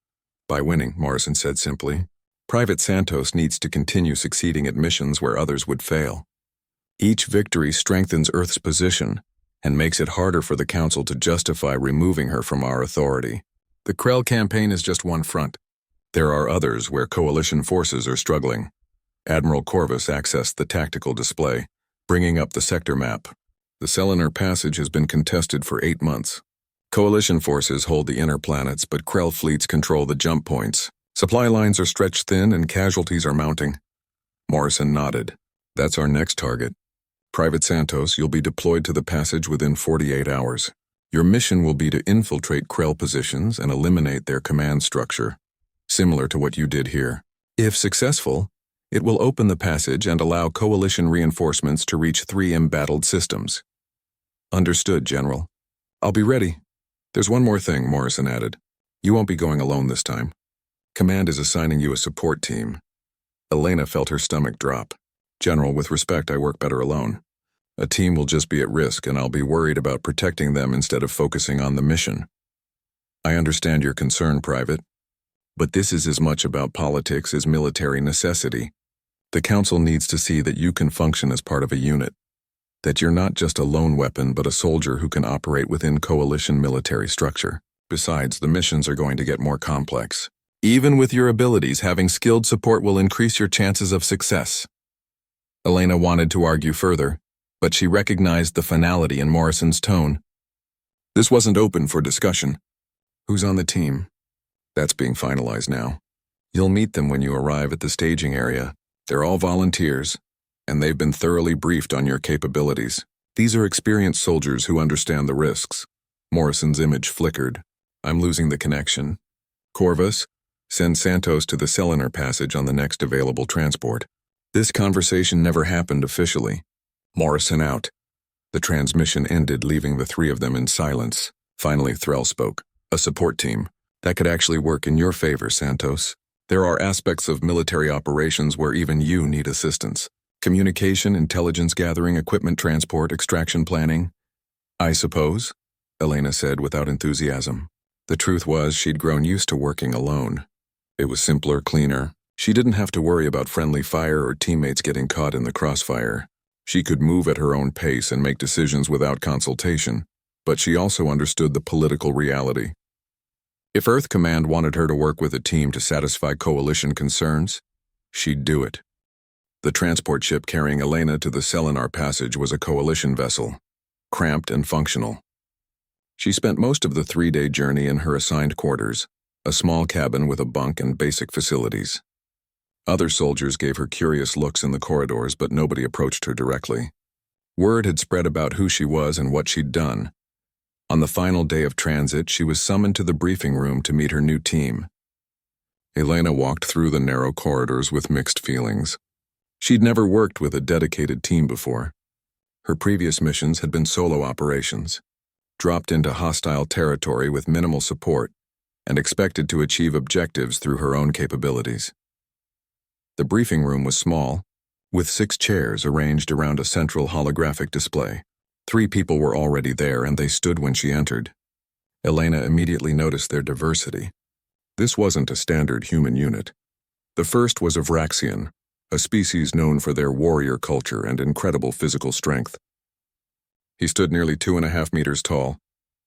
By winning, Morrison said simply. Private Santos needs to continue succeeding at missions where others would fail. Each victory strengthens Earth's position and makes it harder for the Council to justify removing her from our authority. The Krell campaign is just one front. There are others where Coalition forces are struggling. Admiral Corvus accessed the tactical display, bringing up the sector map. The Selenar Passage has been contested for 8 months. Coalition forces hold the inner planets, but Krell fleets control the jump points. Supply lines are stretched thin and casualties are mounting. Morrison nodded. That's our next target. Private Santos, you'll be deployed to the passage within 48 hours. Your mission will be to infiltrate Krell positions and eliminate their command structure, similar to what you did here. If successful, it will open the passage and allow Coalition reinforcements to reach 3 embattled systems. Understood, General. I'll be ready. There's one more thing, Morrison added. You won't be going alone this time. Command is assigning you a support team. Elena felt her stomach drop. General, with respect, I work better alone. A team will just be at risk, and I'll be worried about protecting them instead of focusing on the mission. I understand your concern, Private. But this is as much about politics as military necessity. The Council needs to see that you can function as part of a unit. That you're not just a lone weapon, but a soldier who can operate within Coalition military structure. Besides, the missions are going to get more complex. Even with your abilities, having skilled support will increase your chances of success. Elena wanted to argue further, but she recognized the finality in Morrison's tone. This wasn't open for discussion. Who's on the team? That's being finalized now. You'll meet them when you arrive at the staging area. They're all volunteers, and they've been thoroughly briefed on your capabilities. These are experienced soldiers who understand the risks. Morrison's image flickered. I'm losing the connection. Corvus, send Santos to the Selenar Passage on the next available transport. This conversation never happened officially. Morrison out. The transmission ended, leaving the 3 of them in silence. Finally, Threll spoke. A support team. That could actually work in your favor, Santos. There are aspects of military operations where even you need assistance. Communication, intelligence gathering, equipment transport, extraction planning. I suppose, Elena said without enthusiasm. The truth was she'd grown used to working alone. It was simpler, cleaner. She didn't have to worry about friendly fire or teammates getting caught in the crossfire. She could move at her own pace and make decisions without consultation, but she also understood the political reality. If Earth Command wanted her to work with a team to satisfy Coalition concerns, she'd do it. The transport ship carrying Elena to the Selenar Passage was a Coalition vessel, cramped and functional. She spent most of the 3-day journey in her assigned quarters, a small cabin with a bunk and basic facilities. Other soldiers gave her curious looks in the corridors, but nobody approached her directly. Word had spread about who she was and what she'd done. On the final day of transit, she was summoned to the briefing room to meet her new team. Elena walked through the narrow corridors with mixed feelings. She'd never worked with a dedicated team before. Her previous missions had been solo operations, dropped into hostile territory with minimal support, and expected to achieve objectives through her own capabilities. The briefing room was small, with 6 chairs arranged around a central holographic display. 3 people were already there, and they stood when she entered. Elena immediately noticed their diversity. This wasn't a standard human unit. The first was a Vraxian, a species known for their warrior culture and incredible physical strength. He stood nearly 2.5 meters tall,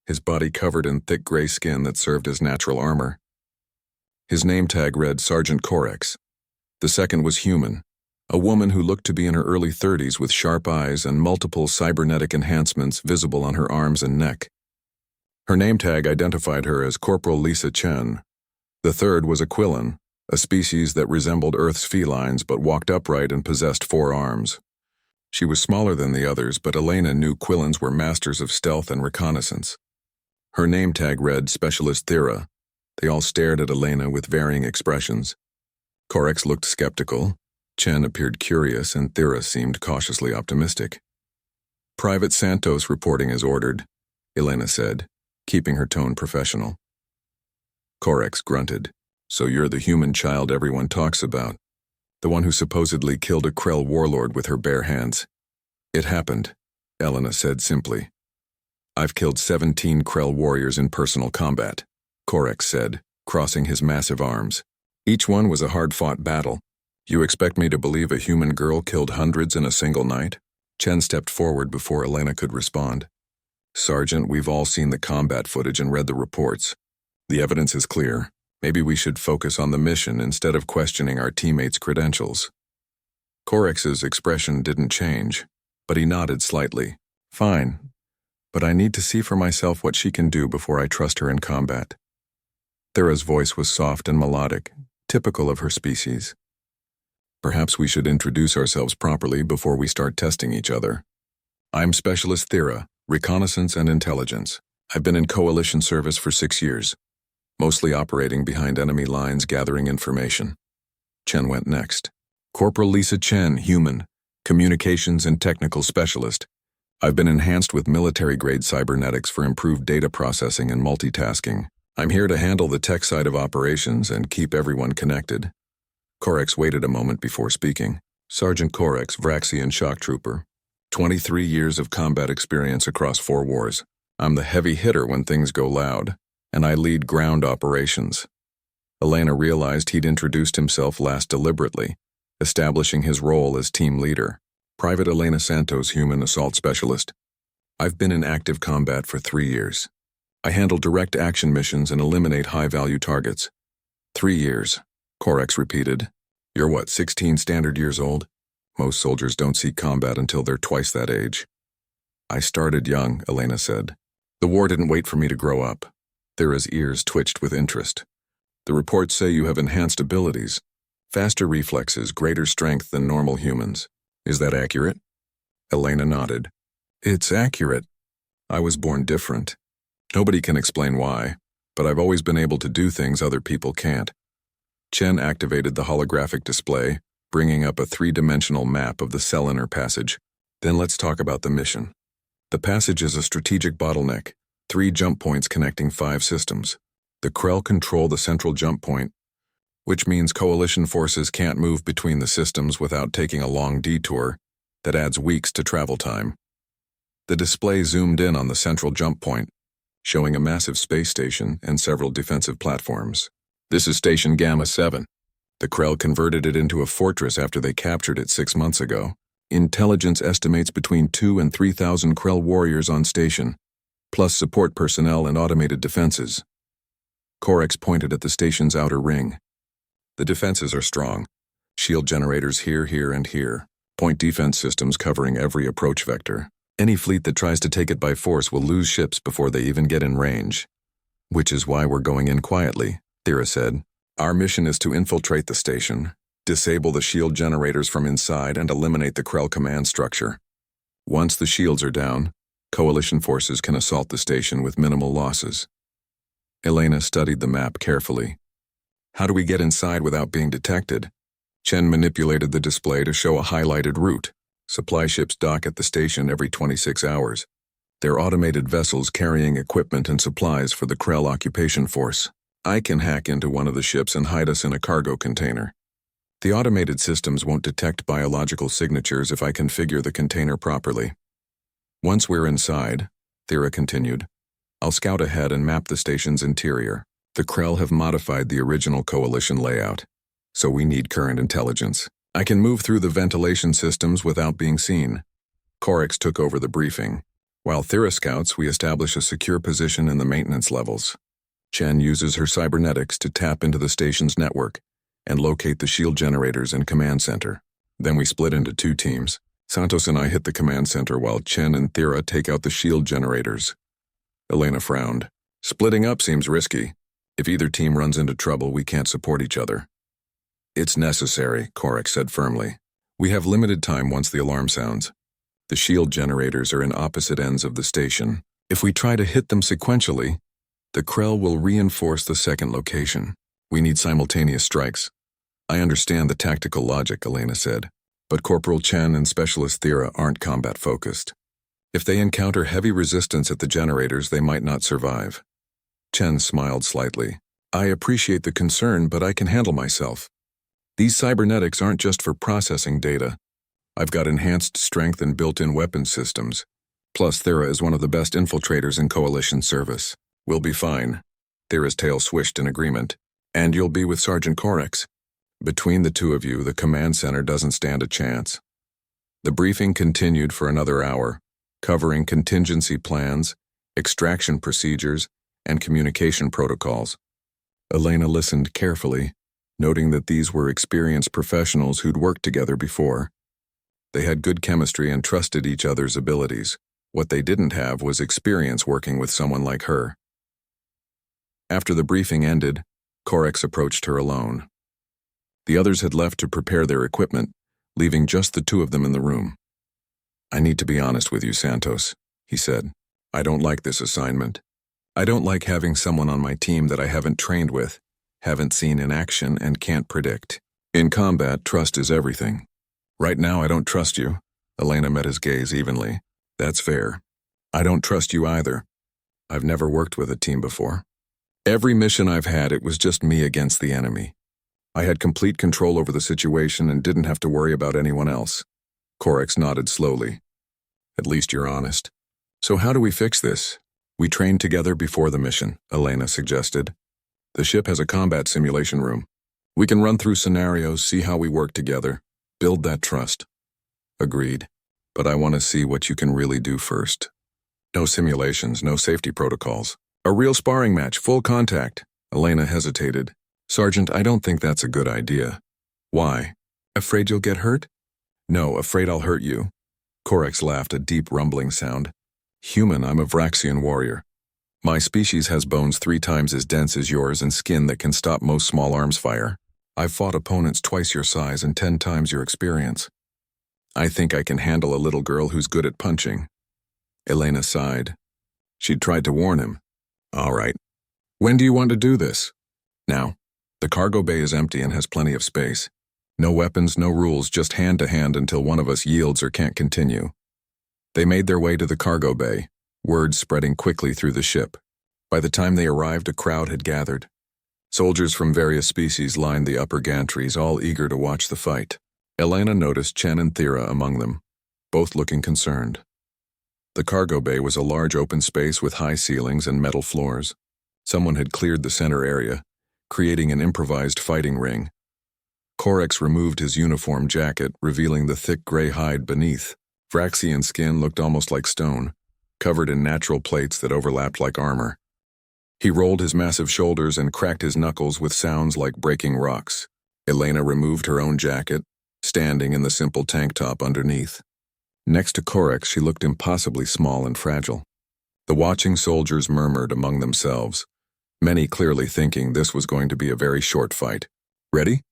his body covered in thick gray skin that served as natural armor. His name tag read Sergeant Orcs. The second was human, a woman who looked to be in her early 30s with sharp eyes and multiple cybernetic enhancements visible on her arms and neck. Her name tag identified her as Corporal Lisa Chen. The third was a Quillan, a species that resembled Earth's felines but walked upright and possessed 4 arms. She was smaller than the others, but Elena knew Quillans were masters of stealth and reconnaissance. Her name tag read Specialist Thera. They all stared at Elena with varying expressions. Corex looked skeptical, Chen appeared curious, and Thera seemed cautiously optimistic. "Private Santos reporting as ordered," Elena said, keeping her tone professional. Corex grunted. "So you're the human child everyone talks about, the one who supposedly killed a Krell warlord with her bare hands." "It happened," Elena said simply. "I've killed 17 Krell warriors in personal combat," Corex said, crossing his massive arms. "Each one was a hard-fought battle. You expect me to believe a human girl killed hundreds in a single night?" Chen stepped forward before Elena could respond. "Sergeant, we've all seen the combat footage and read the reports. The evidence is clear. Maybe we should focus on the mission instead of questioning our teammates' credentials." Corex's expression didn't change, but he nodded slightly. "Fine, but I need to see for myself what she can do before I trust her in combat." Thera's voice was soft and melodic, typical of her species. "Perhaps we should introduce ourselves properly before we start testing each other. I'm Specialist Thera, Reconnaissance and Intelligence. I've been in coalition service for 6 years, mostly operating behind enemy lines gathering information." Chen went next. "Corporal Lisa Chen, Human, Communications and Technical Specialist. I've been enhanced with military-grade cybernetics for improved data processing and multitasking. I'm here to handle the tech side of operations and keep everyone connected." Corex waited a moment before speaking. "Sergeant Corex, Vraxian shock trooper. 23 years of combat experience across 4 wars. I'm the heavy hitter when things go loud, and I lead ground operations." Elena realized he'd introduced himself last deliberately, establishing his role as team leader. "Private Elena Santos, Human Assault Specialist. I've been in active combat for 3 years. I handle direct action missions and eliminate high-value targets." 3 years, Corex repeated. "You're what, 16 standard years old? Most soldiers don't see combat until they're twice that age." "I started young," Elena said. "The war didn't wait for me to grow up." Thera's ears twitched with interest. "The reports say you have enhanced abilities, faster reflexes, greater strength than normal humans. Is that accurate?" Elena nodded. "It's accurate. I was born different. Nobody can explain why, but I've always been able to do things other people can't." Chen activated the holographic display, bringing up a 3-dimensional map of the Selenar passage. "Then let's talk about the mission. The passage is a strategic bottleneck, 3 jump points connecting 5 systems. The Krell control the central jump point, which means coalition forces can't move between the systems without taking a long detour that adds weeks to travel time." The display zoomed in on the central jump point, showing a massive space station and several defensive platforms. "This is Station Gamma 7. The Krell converted it into a fortress after they captured it 6 months ago. Intelligence estimates between 2,000 and 3,000 Krell warriors on station, plus support personnel and automated defenses." Corex pointed at the station's outer ring. "The defenses are strong. Shield generators here, here, and here. Point defense systems covering every approach vector. Any fleet that tries to take it by force will lose ships before they even get in range. Which is why we're going in quietly," Thera said. "Our mission is to infiltrate the station, disable the shield generators from inside, and eliminate the Krell command structure. Once the shields are down, coalition forces can assault the station with minimal losses." Elena studied the map carefully. "How do we get inside without being detected?" Chen manipulated the display to show a highlighted route. Supply ships dock at the station every 26 hours. They're automated vessels carrying equipment and supplies for the Krell occupation force. I can hack into one of the ships and hide us in a cargo container. The automated systems won't detect biological signatures if I configure the container properly. Once we're inside, Thera continued, I'll scout ahead and map the station's interior. The Krell have modified the original coalition layout, so we need current intelligence. I can move through the ventilation systems without being seen. Korix took over the briefing. While Thera scouts, we establish a secure position in the maintenance levels. Chen uses her cybernetics to tap into the station's network and locate the shield generators and command center. Then we split into 2 teams. Santos and I hit the command center while Chen and Thera take out the shield generators. Elena frowned. Splitting up seems risky. If either team runs into trouble, we can't support each other. It's necessary, Korix said firmly. We have limited time once the alarm sounds. The shield generators are in opposite ends of the station. If we try to hit them sequentially, the Krell will reinforce the second location. We need simultaneous strikes. I understand the tactical logic, Elena said, but Corporal Chen and Specialist Thera aren't combat-focused. If they encounter heavy resistance at the generators, they might not survive. Chen smiled slightly. I appreciate the concern, but I can handle myself. These cybernetics aren't just for processing data. I've got enhanced strength and built-in weapon systems. Plus, Thera is one of the best infiltrators in Coalition service. We'll be fine. Thera's tail swished in agreement. And you'll be with Sergeant Korix. Between the 2 of you, the command center doesn't stand a chance. The briefing continued for another hour, covering contingency plans, extraction procedures, and communication protocols. Elena listened carefully, noting that these were experienced professionals who'd worked together before. They had good chemistry and trusted each other's abilities. What they didn't have was experience working with someone like her. After the briefing ended, Korix approached her alone. The others had left to prepare their equipment, leaving just the 2 of them in the room. I need to be honest with you, Santos, he said. I don't like this assignment. I don't like having someone on my team that I haven't trained with, haven't seen in action, and can't predict. In combat, trust is everything. Right now, I don't trust you. Elena met his gaze evenly. That's fair. I don't trust you either. I've never worked with a team before. Every mission I've had, it was just me against the enemy. I had complete control over the situation and didn't have to worry about anyone else. Korix nodded slowly. At least you're honest. So how do we fix this? We trained together before the mission, Elena suggested. The ship has a combat simulation room. We can run through scenarios, see how we work together, build that trust. Agreed. But I want to see what you can really do first. No simulations, no safety protocols. A real sparring match, full contact. Elena hesitated. Sergeant, I don't think that's a good idea. Why? Afraid you'll get hurt? No, afraid I'll hurt you. Korix laughed, a deep rumbling sound. Human, I'm a Vraxian warrior. My species has bones 3 times as dense as yours and skin that can stop most small arms fire. I've fought opponents twice your size and 10 times your experience. I think I can handle a little girl who's good at punching. Elena sighed. She'd tried to warn him. All right. When do you want to do this? Now. The cargo bay is empty and has plenty of space. No weapons, no rules, just hand-to-hand until one of us yields or can't continue. They made their way to the cargo bay, words spreading quickly through the ship. By the time they arrived, a crowd had gathered. Soldiers from various species lined the upper gantries, all eager to watch the fight. Elena noticed Chen and Thera among them, both looking concerned. The cargo bay was a large open space with high ceilings and metal floors. Someone had cleared the center area, creating an improvised fighting ring. Korix removed his uniform jacket, revealing the thick gray hide beneath. Vraxian skin looked almost like stone, covered in natural plates that overlapped like armor. He rolled his massive shoulders and cracked his knuckles with sounds like breaking rocks. Elena removed her own jacket, standing in the simple tank top underneath. Next to Korix, she looked impossibly small and fragile. The watching soldiers murmured among themselves, many clearly thinking this was going to be a very short fight. Ready?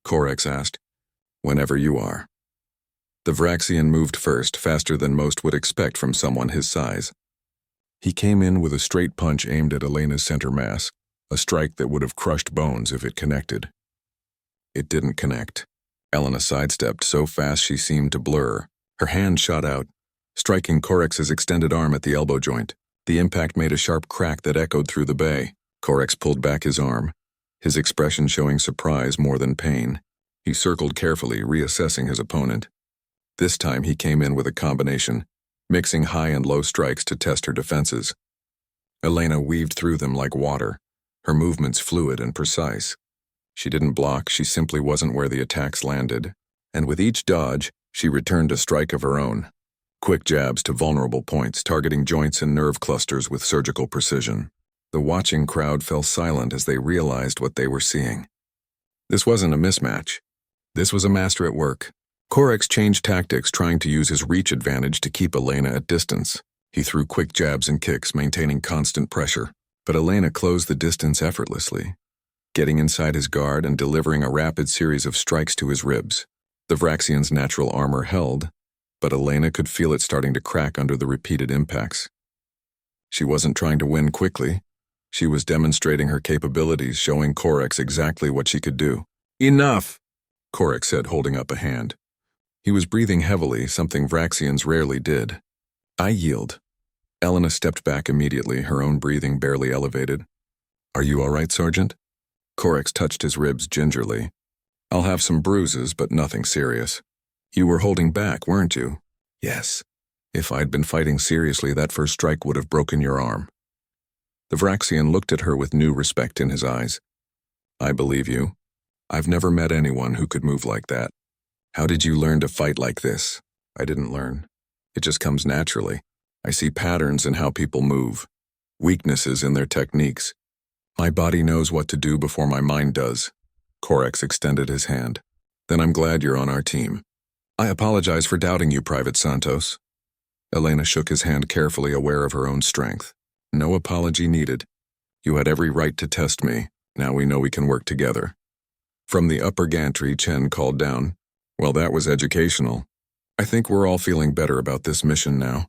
Korix asked. Whenever you are. The Vraxian moved first, faster than most would expect from someone his size. He came in with a straight punch aimed at Elena's center mass, a strike that would have crushed bones if it connected. It didn't connect. Elena sidestepped so fast she seemed to blur. Her hand shot out, striking Korex's extended arm at the elbow joint. The impact made a sharp crack that echoed through the bay. Korex pulled back his arm, his expression showing surprise more than pain. He circled carefully, reassessing his opponent. This time he came in with a combination, mixing high and low strikes to test her defenses. Elena weaved through them like water, her movements fluid and precise. She didn't block, she simply wasn't where the attacks landed, and with each dodge, she returned a strike of her own. Quick jabs to vulnerable points, targeting joints and nerve clusters with surgical precision. The watching crowd fell silent as they realized what they were seeing. This wasn't a mismatch. This was a master at work. Korex changed tactics, trying to use his reach advantage to keep Elena at distance. He threw quick jabs and kicks, maintaining constant pressure. But Elena closed the distance effortlessly, getting inside his guard and delivering a rapid series of strikes to his ribs. The Vraxian's natural armor held, but Elena could feel it starting to crack under the repeated impacts. She wasn't trying to win quickly. She was demonstrating her capabilities, showing Korex exactly what she could do. "Enough!" Korex said, holding up a hand. He was breathing heavily, something Vraxians rarely did. "I yield." Elena stepped back immediately, her own breathing barely elevated. "Are you all right, Sergeant?" Korex touched his ribs gingerly. "I'll have some bruises, but nothing serious." "You were holding back, weren't you?" "Yes. If I'd been fighting seriously, that first strike would have broken your arm." The Vraxian looked at her with new respect in his eyes. "I believe you. I've never met anyone who could move like that. How did you learn to fight like this?" "I didn't learn. It just comes naturally. I see patterns in how people move, weaknesses in their techniques. My body knows what to do before my mind does." Korex extended his hand. "Then I'm glad you're on our team." "I apologize for doubting you, Private Santos." Elena shook his hand carefully, aware of her own strength. "No apology needed. You had every right to test me. Now we know we can work together." From the upper gantry, Chen called down, "Well, that was educational. I think we're all feeling better about this mission now."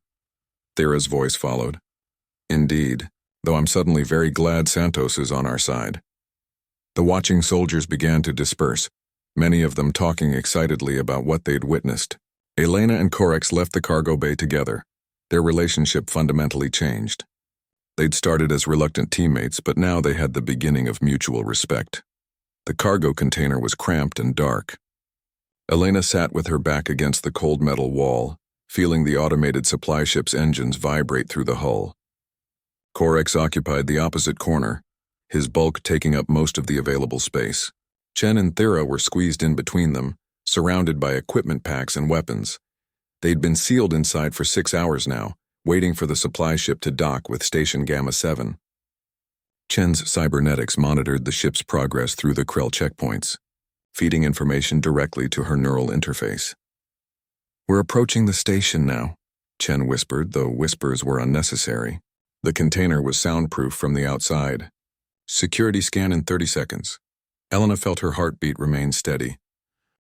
Thera's voice followed. "Indeed, though I'm suddenly very glad Santos is on our side." The watching soldiers began to disperse, many of them talking excitedly about what they'd witnessed. Elena and Korex left the cargo bay together. Their relationship fundamentally changed. They'd started as reluctant teammates, but now they had the beginning of mutual respect. The cargo container was cramped and dark. Elena sat with her back against the cold metal wall, feeling the automated supply ship's engines vibrate through the hull. Korex occupied the opposite corner, his bulk taking up most of the available space. Chen and Thera were squeezed in between them, surrounded by equipment packs and weapons. They'd been sealed inside for 6 hours now, waiting for the supply ship to dock with Station Gamma 7. Chen's cybernetics monitored the ship's progress through the Krell checkpoints, feeding information directly to her neural interface. "We're approaching the station now," Chen whispered, though whispers were unnecessary. The container was soundproof from the outside. "Security scan in 30 seconds. Elena felt her heartbeat remain steady.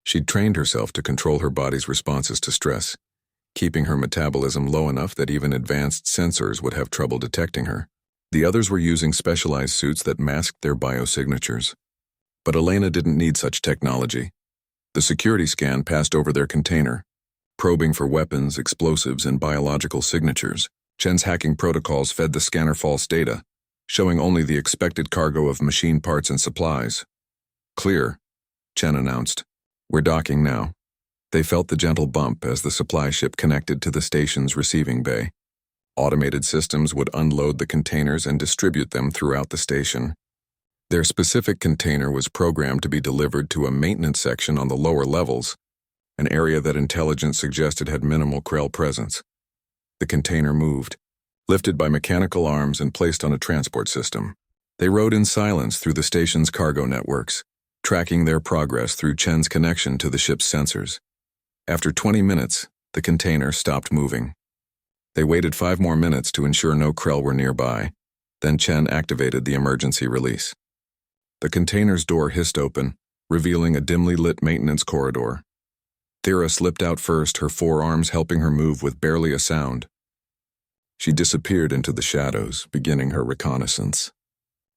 She'd trained herself to control her body's responses to stress, keeping her metabolism low enough that even advanced sensors would have trouble detecting her. The others were using specialized suits that masked their biosignatures. But Elena didn't need such technology. The security scan passed over their container, probing for weapons, explosives, and biological signatures. Chen's hacking protocols fed the scanner false data, showing only the expected cargo of machine parts and supplies. "Clear," Chen announced. "We're docking now." They felt the gentle bump as the supply ship connected to the station's receiving bay. Automated systems would unload the containers and distribute them throughout the station. Their specific container was programmed to be delivered to a maintenance section on the lower levels, an area that intelligence suggested had minimal Krell presence. The container moved, lifted by mechanical arms and placed on a transport system. They rode in silence through the station's cargo networks, tracking their progress through Chen's connection to the ship's sensors. After 20 minutes, the container stopped moving. They waited 5 more minutes to ensure no Krell were nearby. Then Chen activated the emergency release. The container's door hissed open, revealing a dimly lit maintenance corridor. Thera slipped out first, her forearms helping her move with barely a sound. She disappeared into the shadows, beginning her reconnaissance.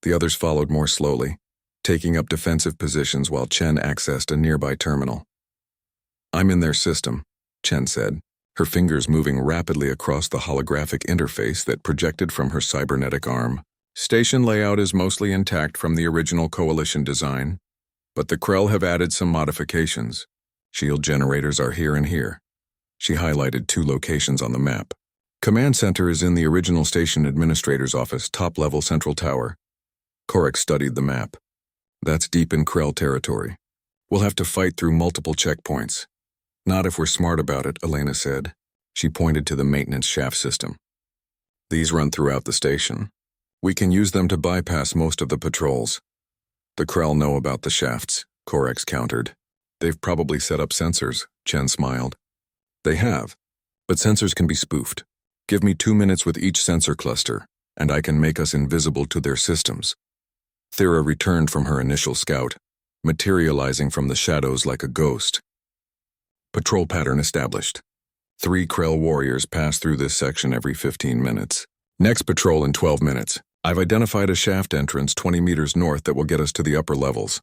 The others followed more slowly, taking up defensive positions while Chen accessed a nearby terminal. I'm in their system, Chen said, her fingers moving rapidly across the holographic interface that projected from her cybernetic arm. Station layout is mostly intact from the original Coalition design, but the Krell have added some modifications. Shield generators are here and here. She highlighted 2 locations on the map. Command center is in the original station administrator's office, top-level central tower. Korek studied the map. That's deep in Krell territory. We'll have to fight through multiple checkpoints. Not if we're smart about it, Elena said. She pointed to the maintenance shaft system. These run throughout the station. We can use them to bypass most of the patrols. The Krell know about the shafts, Korek countered. They've probably set up sensors, Chen smiled. They have, but sensors can be spoofed. Give me 2 minutes with each sensor cluster, and I can make us invisible to their systems. Thera returned from her initial scout, materializing from the shadows like a ghost. Patrol pattern established. 3 Krell warriors pass through this section every 15 minutes. Next patrol in 12 minutes. I've identified a shaft entrance 20 meters north that will get us to the upper levels.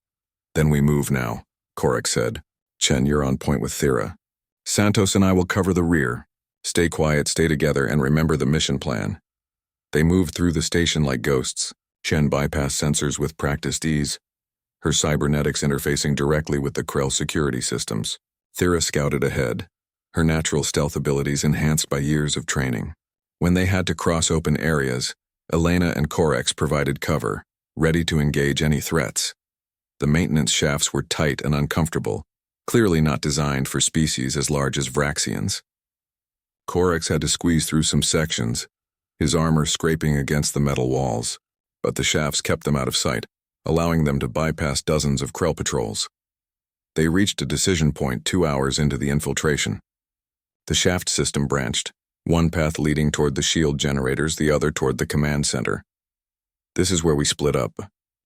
Then we move now, Korek said. Chen, you're on point with Thera. Santos and I will cover the rear. Stay quiet, stay together, and remember the mission plan. They moved through the station like ghosts. Chen bypassed sensors with practiced ease, her cybernetics interfacing directly with the Krell security systems. Thera scouted ahead, her natural stealth abilities enhanced by years of training. When they had to cross open areas, Elena and Korek provided cover, ready to engage any threats. The maintenance shafts were tight and uncomfortable, clearly not designed for species as large as Vraxians. Korek had to squeeze through some sections, his armor scraping against the metal walls, but the shafts kept them out of sight, allowing them to bypass dozens of Krell patrols. They reached a decision point 2 hours into the infiltration. The shaft system branched, one path leading toward the shield generators, the other toward the command center. This is where we split up,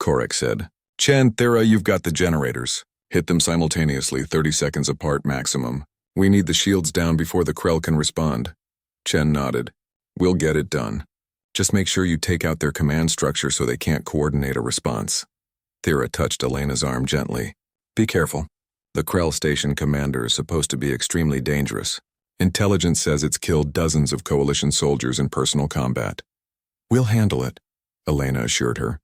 Korek said. Chen, Thera, you've got the generators. Hit them simultaneously, 30 seconds apart maximum. We need the shields down before the Krell can respond. Chen nodded. We'll get it done. Just make sure you take out their command structure so they can't coordinate a response. Thera touched Elena's arm gently. Be careful. The Krell station commander is supposed to be extremely dangerous. Intelligence says it's killed dozens of Coalition soldiers in personal combat. We'll handle it, Elena assured her.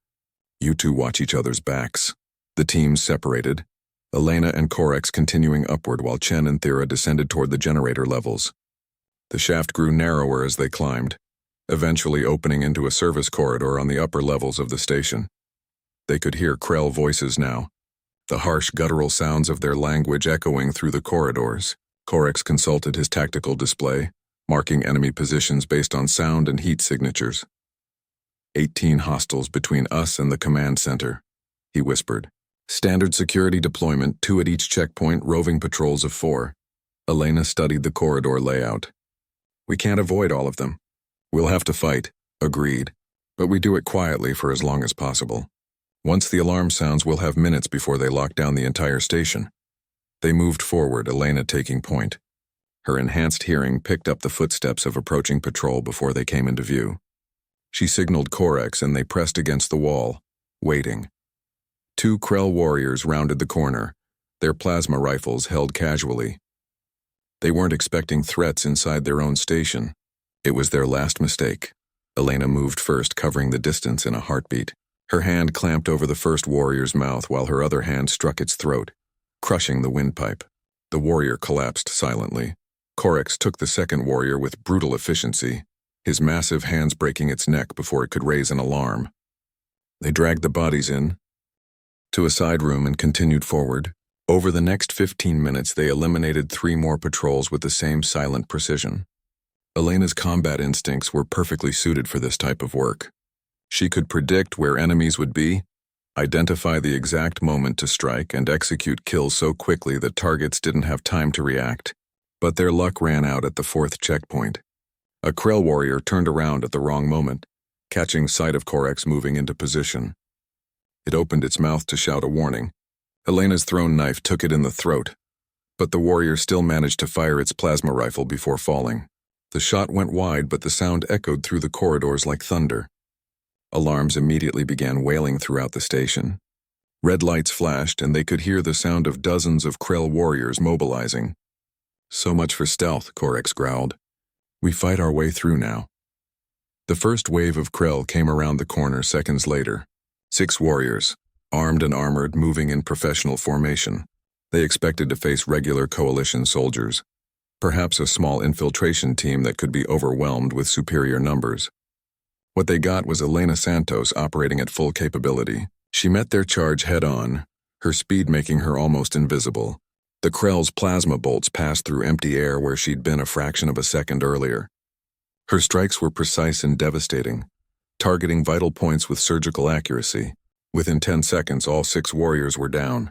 You two watch each other's backs. The teams separated, Elena and Korek continuing upward while Chen and Thera descended toward the generator levels. The shaft grew narrower as they climbed, eventually opening into a service corridor on the upper levels of the station. They could hear Krell voices now, the harsh guttural sounds of their language echoing through the corridors. Korek consulted his tactical display, marking enemy positions based on sound and heat signatures. 18 hostiles between us and the command center, he whispered. Standard security deployment, 2 at each checkpoint, roving patrols of 4. Elena studied the corridor layout. We can't avoid all of them. We'll have to fight, agreed, but we do it quietly for as long as possible. Once the alarm sounds, we'll have minutes before they lock down the entire station. They moved forward, Elena taking point. Her enhanced hearing picked up the footsteps of approaching patrol before they came into view. She signaled Korek and they pressed against the wall, waiting. 2 Krell warriors rounded the corner, their plasma rifles held casually. They weren't expecting threats inside their own station. It was their last mistake. Elena moved first, covering the distance in a heartbeat. Her hand clamped over the first warrior's mouth while her other hand struck its throat, crushing the windpipe. The warrior collapsed silently. Korek took the second warrior with brutal efficiency, his massive hands breaking its neck before it could raise an alarm. They dragged the bodies in to a side room and continued forward. Over the next 15 minutes, they eliminated 3 more patrols with the same silent precision. Elena's combat instincts were perfectly suited for this type of work. She could predict where enemies would be, identify the exact moment to strike, and execute kills so quickly that targets didn't have time to react. But their luck ran out at the 4th checkpoint. A Krell warrior turned around at the wrong moment, catching sight of Korek moving into position. It opened its mouth to shout a warning. Elena's thrown knife took it in the throat, but the warrior still managed to fire its plasma rifle before falling. The shot went wide, but the sound echoed through the corridors like thunder. Alarms immediately began wailing throughout the station. Red lights flashed, and they could hear the sound of dozens of Krell warriors mobilizing. So much for stealth, Korix growled. We fight our way through now. The first wave of Krell came around the corner seconds later. 6 warriors, armed and armored, moving in professional formation. They expected to face regular coalition soldiers, perhaps a small infiltration team that could be overwhelmed with superior numbers. What they got was Elena Santos operating at full capability. She met their charge head-on, her speed making her almost invisible. The Krell's plasma bolts passed through empty air where she'd been a fraction of a second earlier. Her strikes were precise and devastating, targeting vital points with surgical accuracy. Within 10 seconds, all 6 warriors were down.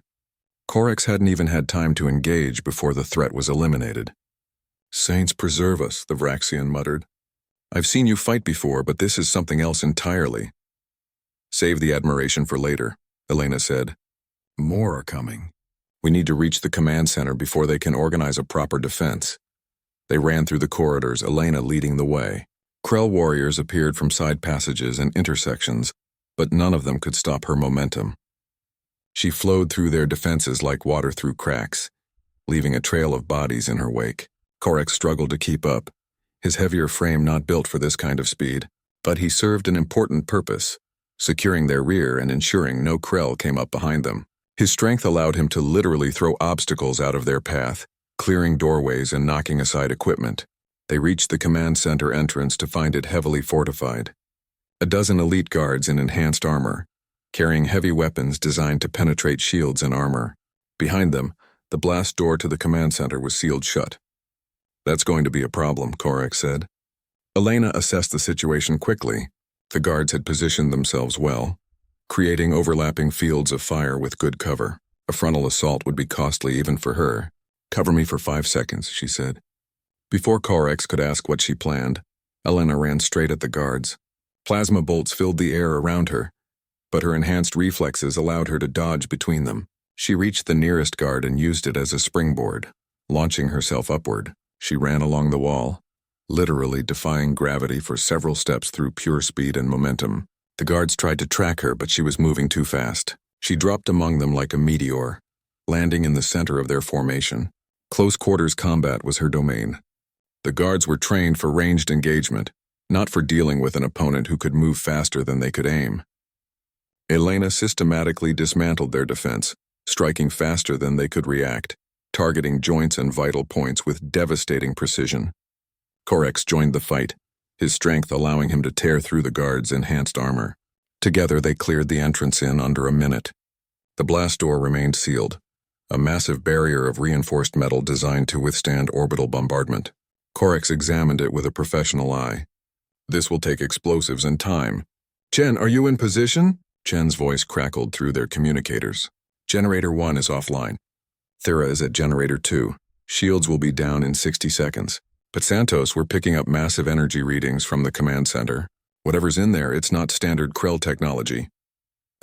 Korix hadn't even had time to engage before the threat was eliminated. Saints preserve us, the Vraxian muttered. I've seen you fight before, but this is something else entirely. Save the admiration for later, Elena said. More are coming. We need to reach the command center before they can organize a proper defense. They ran through the corridors, Elena leading the way. Krell warriors appeared from side passages and intersections, but none of them could stop her momentum. She flowed through their defenses like water through cracks, leaving a trail of bodies in her wake. Korix struggled to keep up, his heavier frame not built for this kind of speed, but he served an important purpose, securing their rear and ensuring no Krell came up behind them. His strength allowed him to literally throw obstacles out of their path, clearing doorways and knocking aside equipment. They reached the command center entrance to find it heavily fortified. A dozen elite guards in enhanced armor, carrying heavy weapons designed to penetrate shields and armor. Behind them, the blast door to the command center was sealed shut. That's going to be a problem, Korix said. Elena assessed the situation quickly. The guards had positioned themselves well, creating overlapping fields of fire with good cover. A frontal assault would be costly even for her. Cover me for 5 seconds, she said. Before Korix could ask what she planned, Elena ran straight at the guards. Plasma bolts filled the air around her, but her enhanced reflexes allowed her to dodge between them. She reached the nearest guard and used it as a springboard. Launching herself upward, she ran along the wall, literally defying gravity for several steps through pure speed and momentum. The guards tried to track her, but she was moving too fast. She dropped among them like a meteor, landing in the center of their formation. Close quarters combat was her domain. The guards were trained for ranged engagement, not for dealing with an opponent who could move faster than they could aim. Elena systematically dismantled their defense, striking faster than they could react, targeting joints and vital points with devastating precision. Korix joined the fight, his strength allowing him to tear through the guards' enhanced armor. Together they cleared the entrance in under a minute. The blast door remained sealed, a massive barrier of reinforced metal designed to withstand orbital bombardment. Korix examined it with a professional eye. This will take explosives and time. Chen, are you in position? Chen's voice crackled through their communicators. Generator 1 is offline. Thera is at Generator 2. Shields will be down in 60 seconds. But Santos, we're picking up massive energy readings from the command center. Whatever's in there, it's not standard Krell technology.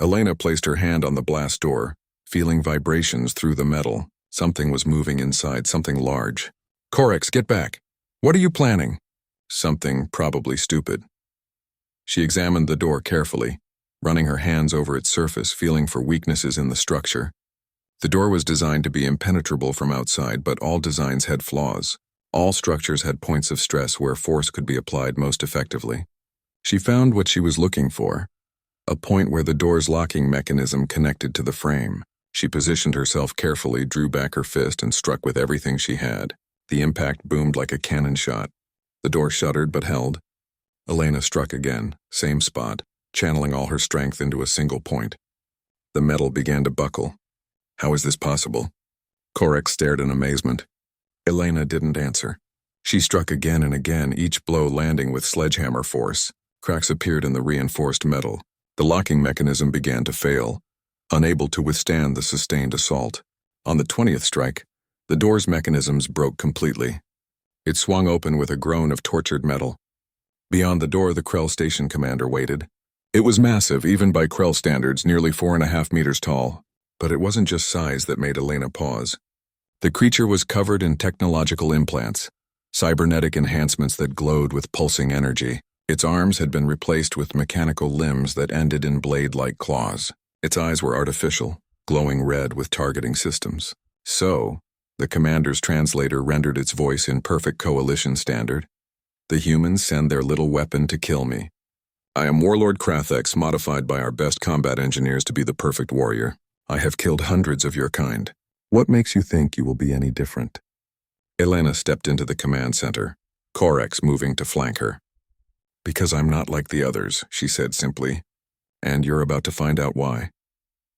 Elena placed her hand on the blast door, feeling vibrations through the metal. Something was moving inside, something large. Korix, get back. What are you planning? Something probably stupid. She examined the door carefully, running her hands over its surface, feeling for weaknesses in the structure. The door was designed to be impenetrable from outside, but all designs had flaws. All structures had points of stress where force could be applied most effectively. She found what she was looking for, a point where the door's locking mechanism connected to the frame. She positioned herself carefully, drew back her fist, and struck with everything she had. The impact boomed like a cannon shot. The door shuddered but held. Elena struck again, same spot, channeling all her strength into a single point. The metal began to buckle. How is this possible? Korix stared in amazement. Elena didn't answer. She struck again and again, each blow landing with sledgehammer force. Cracks appeared in the reinforced metal. The locking mechanism began to fail, unable to withstand the sustained assault. On the 20th strike, the door's mechanisms broke completely. It swung open with a groan of tortured metal. Beyond the door, the Krell station commander waited. It was massive, even by Krell standards, nearly 4.5 meters tall. But it wasn't just size that made Elena pause. The creature was covered in technological implants, cybernetic enhancements that glowed with pulsing energy. Its arms had been replaced with mechanical limbs that ended in blade-like claws. Its eyes were artificial, glowing red with targeting systems. So, The commander's translator rendered its voice in perfect coalition standard. The humans send their little weapon to kill me. I am Warlord Krathex, modified by our best combat engineers to be the perfect warrior. I have killed hundreds of your kind. What makes you think you will be any different? Elena stepped into the command center, Corex moving to flank her. Because I'm not like the others, she said simply, and you're about to find out why.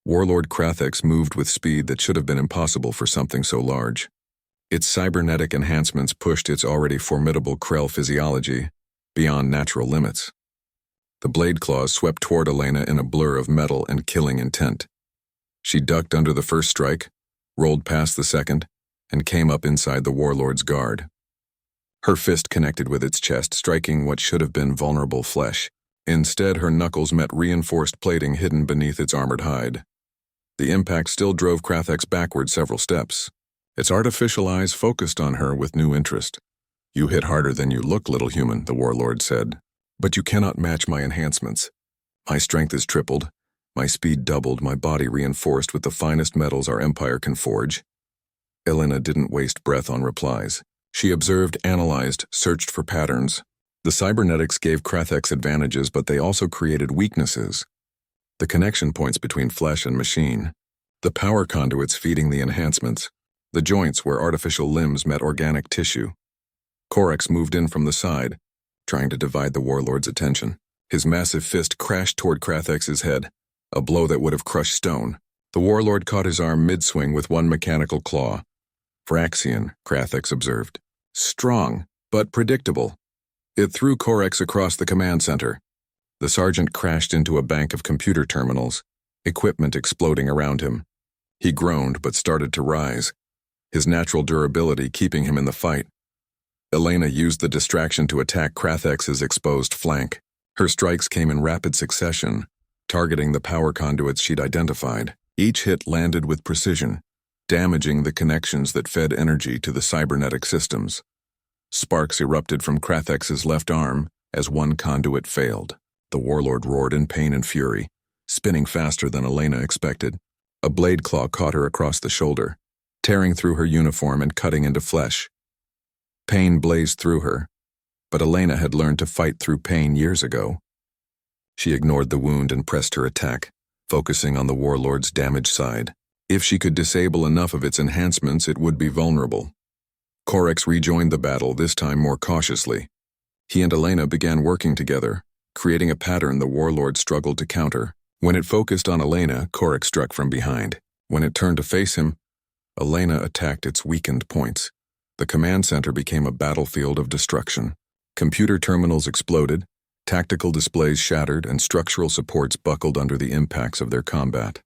Warlord Krathex moved with speed that should have been impossible for something so large. Its cybernetic enhancements pushed its already formidable Krell physiology beyond natural limits. The blade claws swept toward Elena in a blur of metal and killing intent. She ducked under the first strike, rolled past the second, and came up inside the warlord's guard. Her fist connected with its chest, striking what should have been vulnerable flesh. Instead, her knuckles met reinforced plating hidden beneath its armored hide. The impact still drove Krathex backward several steps. Its artificial eyes focused on her with new interest. You hit harder than you look, little human, the warlord said. But you cannot match my enhancements. My strength is tripled, my speed doubled, my body reinforced with the finest metals our empire can forge. Elena didn't waste breath on replies. She observed, analyzed, searched for patterns. The cybernetics gave Krathex advantages, but they also created weaknesses. The connection points between flesh and machine, the power conduits feeding the enhancements, the joints where artificial limbs met organic tissue. Corex moved in from the side, trying to divide the warlord's attention. His massive fist crashed toward Krathex's head, a blow that would have crushed stone. The warlord caught his arm mid-swing with one mechanical claw. Vraxian, Krathex observed. Strong, but predictable. It threw Corex across the command center. The sergeant crashed into a bank of computer terminals, equipment exploding around him. He groaned but started to rise, his natural durability keeping him in the fight. Elena used the distraction to attack Krathex's exposed flank. Her strikes came in rapid succession, targeting the power conduits she'd identified. Each hit landed with precision, damaging the connections that fed energy to the cybernetic systems. Sparks erupted from Krathex's left arm as one conduit failed. The warlord roared in pain and fury, spinning faster than Elena expected. A blade claw caught her across the shoulder, tearing through her uniform and cutting into flesh. Pain blazed through her, but Elena had learned to fight through pain years ago. She ignored the wound and pressed her attack, focusing on the warlord's damaged side. If she could disable enough of its enhancements, it would be vulnerable. Corex rejoined the battle, this time more cautiously. He and Elena began working together, creating a pattern the warlord struggled to counter. When it focused on Elena, Corex struck from behind. When it turned to face him, Elena attacked its weakened points. The command center became a battlefield of destruction. Computer terminals exploded, tactical displays shattered, and structural supports buckled under the impacts of their combat.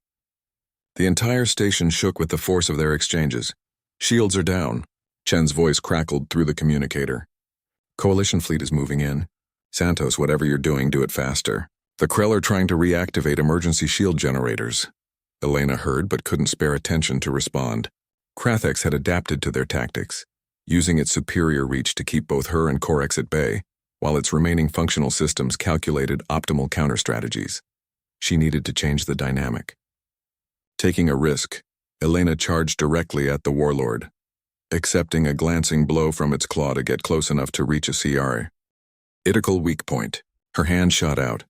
The entire station shook with the force of their exchanges. Shields are down. Chen's voice crackled through the communicator. Coalition fleet is moving in. Santos, whatever you're doing, do it faster. The Krell are trying to reactivate emergency shield generators. Elena heard but couldn't spare attention to respond. Krathex had adapted to their tactics, using its superior reach to keep both her and Corex at bay, while its remaining functional systems calculated optimal counter-strategies. She needed to change the dynamic. Taking a risk, Elena charged directly at the warlord, accepting a glancing blow from its claw to get close enough to reach a CR. Critical weak point. Her hand shot out,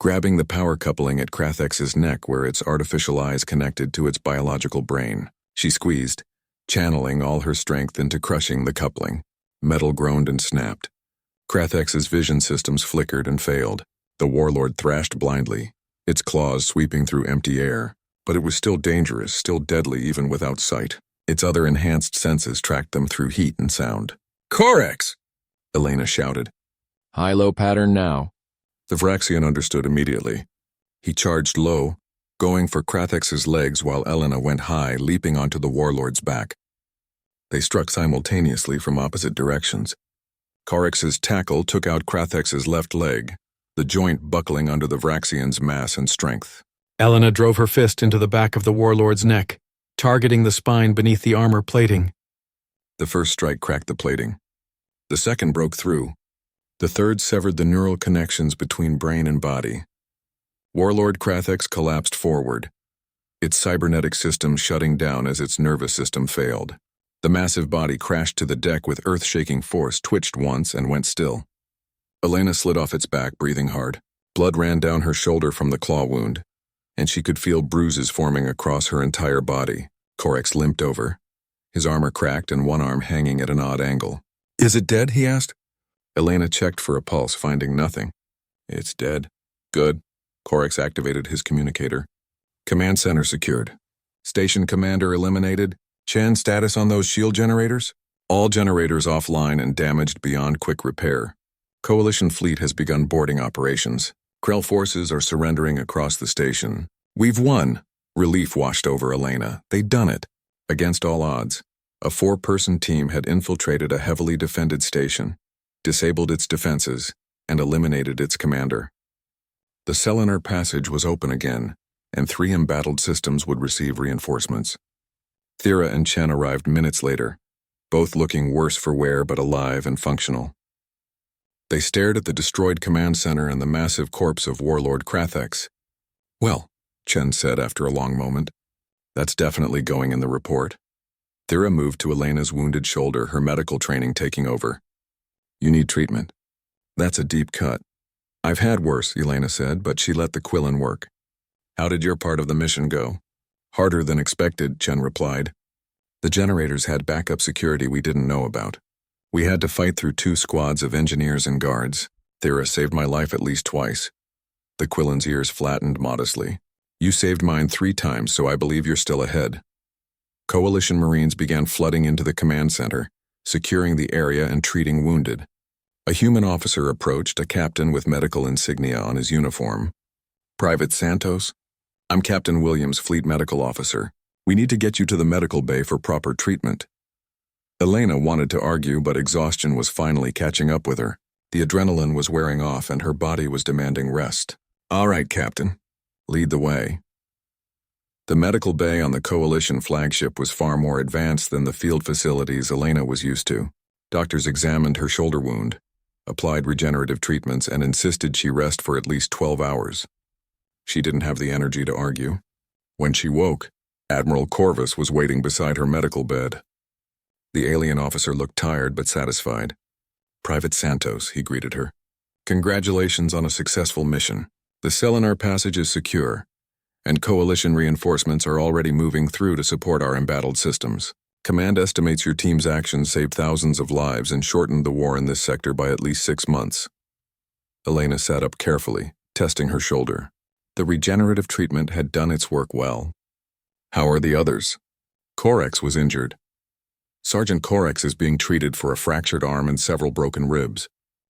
grabbing the power coupling at Krathex's neck where its artificial eyes connected to its biological brain. She squeezed, channeling all her strength into crushing the coupling. Metal groaned and snapped. Krathex's vision systems flickered and failed. The warlord thrashed blindly, its claws sweeping through empty air. But it was still dangerous, still deadly even without sight. Its other enhanced senses tracked them through heat and sound. Corex! Elena shouted. High-low pattern now. The Vraxian understood immediately. He charged low, going for Krathex's legs while Elena went high, leaping onto the warlord's back. They struck simultaneously from opposite directions. Corex's tackle took out Krathex's left leg, the joint buckling under the Vraxian's mass and strength. Elena drove her fist into the back of the warlord's neck, targeting the spine beneath the armor plating. The first strike cracked the plating. The second broke through. The third severed the neural connections between brain and body. Warlord Krathex collapsed forward, its cybernetic system shutting down as its nervous system failed. The massive body crashed to the deck with earth-shaking force, twitched once, and went still. Elena slid off its back, breathing hard. Blood ran down her shoulder from the claw wound, and she could feel bruises forming across her entire body. Corax limped over, his armor cracked and one arm hanging at an odd angle. "Is it dead?" he asked. Elena checked for a pulse, finding nothing. "It's dead." "Good." Corax activated his communicator. "Command center secured. Station commander eliminated. Chen, status on those shield generators?" "All generators offline and damaged beyond quick repair. Coalition fleet has begun boarding operations. Krell forces are surrendering across the station." "We've won." Relief washed over Elena. They'd done it. Against all odds, a 4-person team had infiltrated a heavily defended station, disabled its defenses, and eliminated its commander. The Selenar passage was open again, and 3 embattled systems would receive reinforcements. Thera and Chen arrived minutes later, both looking worse for wear but alive and functional. They stared at the destroyed command center and the massive corpse of Warlord Krathex. "Well," Chen said after a long moment, "that's definitely going in the report." Thera moved to Elena's wounded shoulder, her medical training taking over. "You need treatment." "That's a deep cut." "I've had worse," Elena said, but she let the Quillen work. "How did your part of the mission go?" "Harder than expected," Chen replied. "The generators had backup security we didn't know about. We had to fight through 2 squads of engineers and guards. Thera saved my life at least twice." The Quillen's ears flattened modestly. "You saved mine 3 times, so I believe you're still ahead." Coalition Marines began flooding into the command center, securing the area and treating wounded. A human officer approached, a captain with medical insignia on his uniform. "Private Santos? I'm Captain Williams, Fleet Medical Officer. We need to get you to the medical bay for proper treatment." Elena wanted to argue, but exhaustion was finally catching up with her. The adrenaline was wearing off and her body was demanding rest. "All right, Captain. Lead the way." The medical bay on the Coalition flagship was far more advanced than the field facilities Elena was used to. Doctors examined her shoulder wound, applied regenerative treatments, and insisted she rest for at least 12 hours. She didn't have the energy to argue. When she woke, Admiral Corvus was waiting beside her medical bed. The alien officer looked tired but satisfied. "Private Santos," he greeted her. "Congratulations on a successful mission. The Selenar passage is secure, and Coalition reinforcements are already moving through to support our embattled systems. Command estimates your team's actions saved thousands of lives and shortened the war in this sector by at least 6 months." Elena sat up carefully, testing her shoulder. The regenerative treatment had done its work well. "How are the others?" "Corax was injured. Sergeant Corax is being treated for a fractured arm and several broken ribs.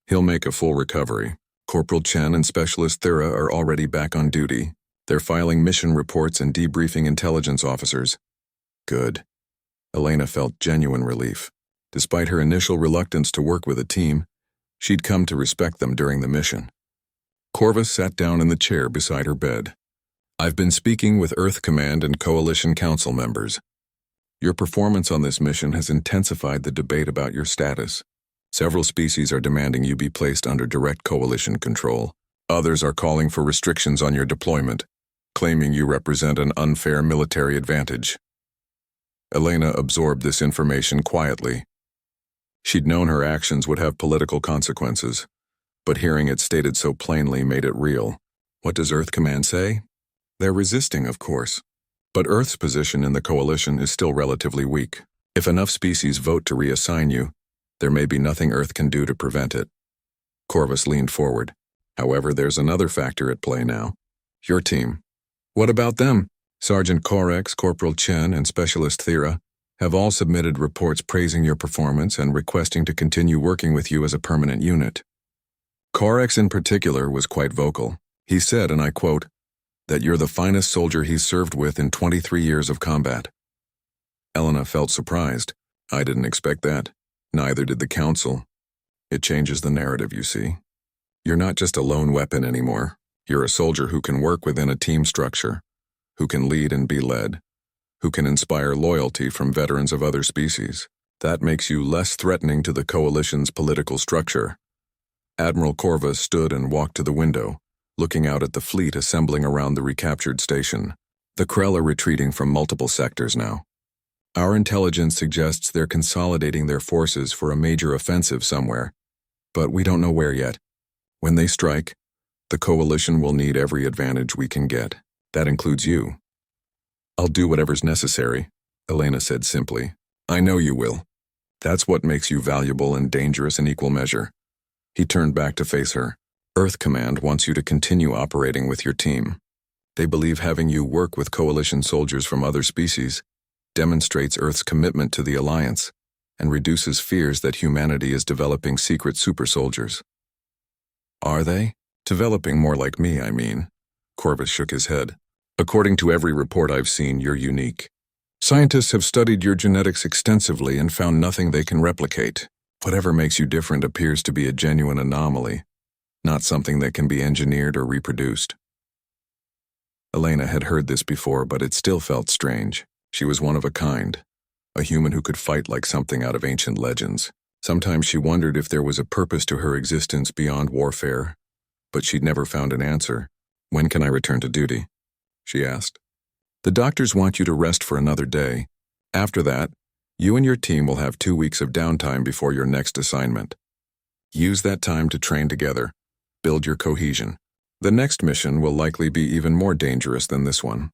He'll make a full recovery. Corporal Chen and Specialist Thera are already back on duty. They're filing mission reports and debriefing intelligence officers." Good. Elena felt genuine relief. Despite her initial reluctance to work with a team, she'd come to respect them during the mission. Corvus sat down in the chair beside her bed. "I've been speaking with Earth Command and Coalition Council members. Your performance on this mission has intensified the debate about your status. Several species are demanding you be placed under direct Coalition control. Others are calling for restrictions on your deployment, claiming you represent an unfair military advantage." Elena absorbed this information quietly. She'd known her actions would have political consequences, but hearing it stated so plainly made it real. What does Earth Command say? They're resisting, of course. But Earth's position in the Coalition is still relatively weak. If enough species vote to reassign you, there may be nothing Earth can do to prevent it. Corvus leaned forward. "However, there's another factor at play now. Your team. What about them? Sergeant Corax, Corporal Chen, and Specialist Thera have all submitted reports praising your performance and requesting to continue working with you as a permanent unit." Corax in particular was quite vocal. He said, and I quote, "that you're the finest soldier he's served with in 23 years of combat." Elena felt surprised. I didn't expect that. Neither did the Council. It changes the narrative, you see. You're not just a lone weapon anymore. You're a soldier who can work within a team structure, who can lead and be led, who can inspire loyalty from veterans of other species. That makes you less threatening to the Coalition's political structure. Admiral Corvus stood and walked to the window, looking out at the fleet assembling around the recaptured station. The Krell are retreating from multiple sectors now. Our intelligence suggests they're consolidating their forces for a major offensive somewhere, but we don't know where yet. When they strike, the coalition will need every advantage we can get. That includes you. I'll do whatever's necessary, Elena said simply. I know you will. That's what makes you valuable and dangerous in equal measure. He turned back to face her. Earth Command wants you to continue operating with your team. They believe having you work with coalition soldiers from other species demonstrates Earth's commitment to the Alliance and reduces fears that humanity is developing secret super soldiers. Are they? Developing more like me, I mean. Corvus shook his head. According to every report I've seen, you're unique. Scientists have studied your genetics extensively and found nothing they can replicate. Whatever makes you different appears to be a genuine anomaly, not something that can be engineered or reproduced. Elena had heard this before, but it still felt strange. She was one of a kind, a human who could fight like something out of ancient legends. Sometimes she wondered if there was a purpose to her existence beyond warfare, but she'd never found an answer. When can I return to duty? She asked. The doctors want you to rest for another day. After that, you and your team will have 2 weeks of downtime before your next assignment. Use that time to train together, build your cohesion. The next mission will likely be even more dangerous than this one.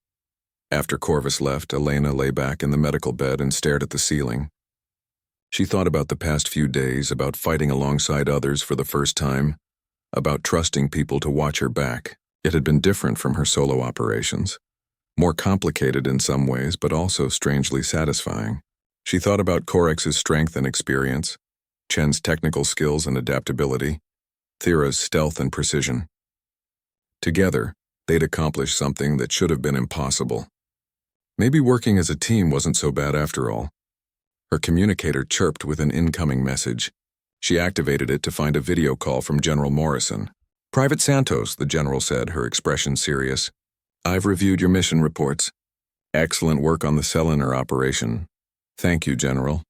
After Corvus left, Elena lay back in the medical bed and stared at the ceiling. She thought about the past few days, about fighting alongside others for the first time, about trusting people to watch her back. It had been different from her solo operations. More complicated in some ways, but also strangely satisfying. She thought about Corex's strength and experience, Chen's technical skills and adaptability, Thera's stealth and precision. Together, they'd accomplished something that should have been impossible. Maybe working as a team wasn't so bad after all. Her communicator chirped with an incoming message. She activated it to find a video call from General Morrison. Private Santos, the general said, her expression serious. I've reviewed your mission reports. Excellent work on the Selenar operation. Thank you, General.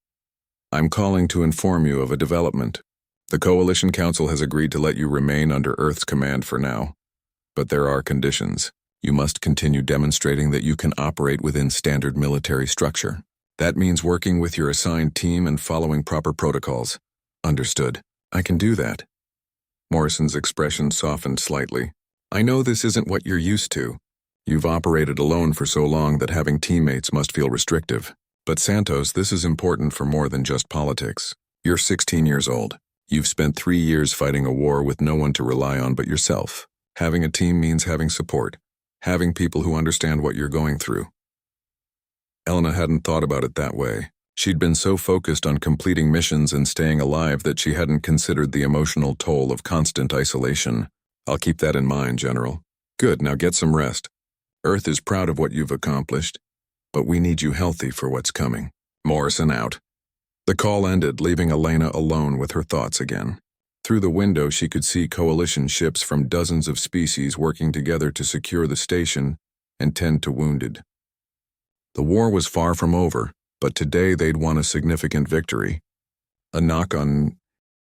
I'm calling to inform you of a development. The Coalition Council has agreed to let you remain under Earth's command for now. But there are conditions. You must continue demonstrating that you can operate within standard military structure. That means working with your assigned team and following proper protocols. Understood. I can do that. Morrison's expression softened slightly. I know this isn't what you're used to. You've operated alone for so long that having teammates must feel restrictive. But Santos, this is important for more than just politics. You're 16 years old. You've spent 3 years fighting a war with no one to rely on but yourself. Having a team means having support, having people who understand what you're going through. Elena hadn't thought about it that way. She'd been so focused on completing missions and staying alive that she hadn't considered the emotional toll of constant isolation. I'll keep that in mind, General. Good, now get some rest. Earth is proud of what you've accomplished, but we need you healthy for what's coming. Morrison out. The call ended, leaving Elena alone with her thoughts again. Through the window, she could see coalition ships from dozens of species working together to secure the station and tend to wounded. The war was far from over, but today they'd won a significant victory. A knock on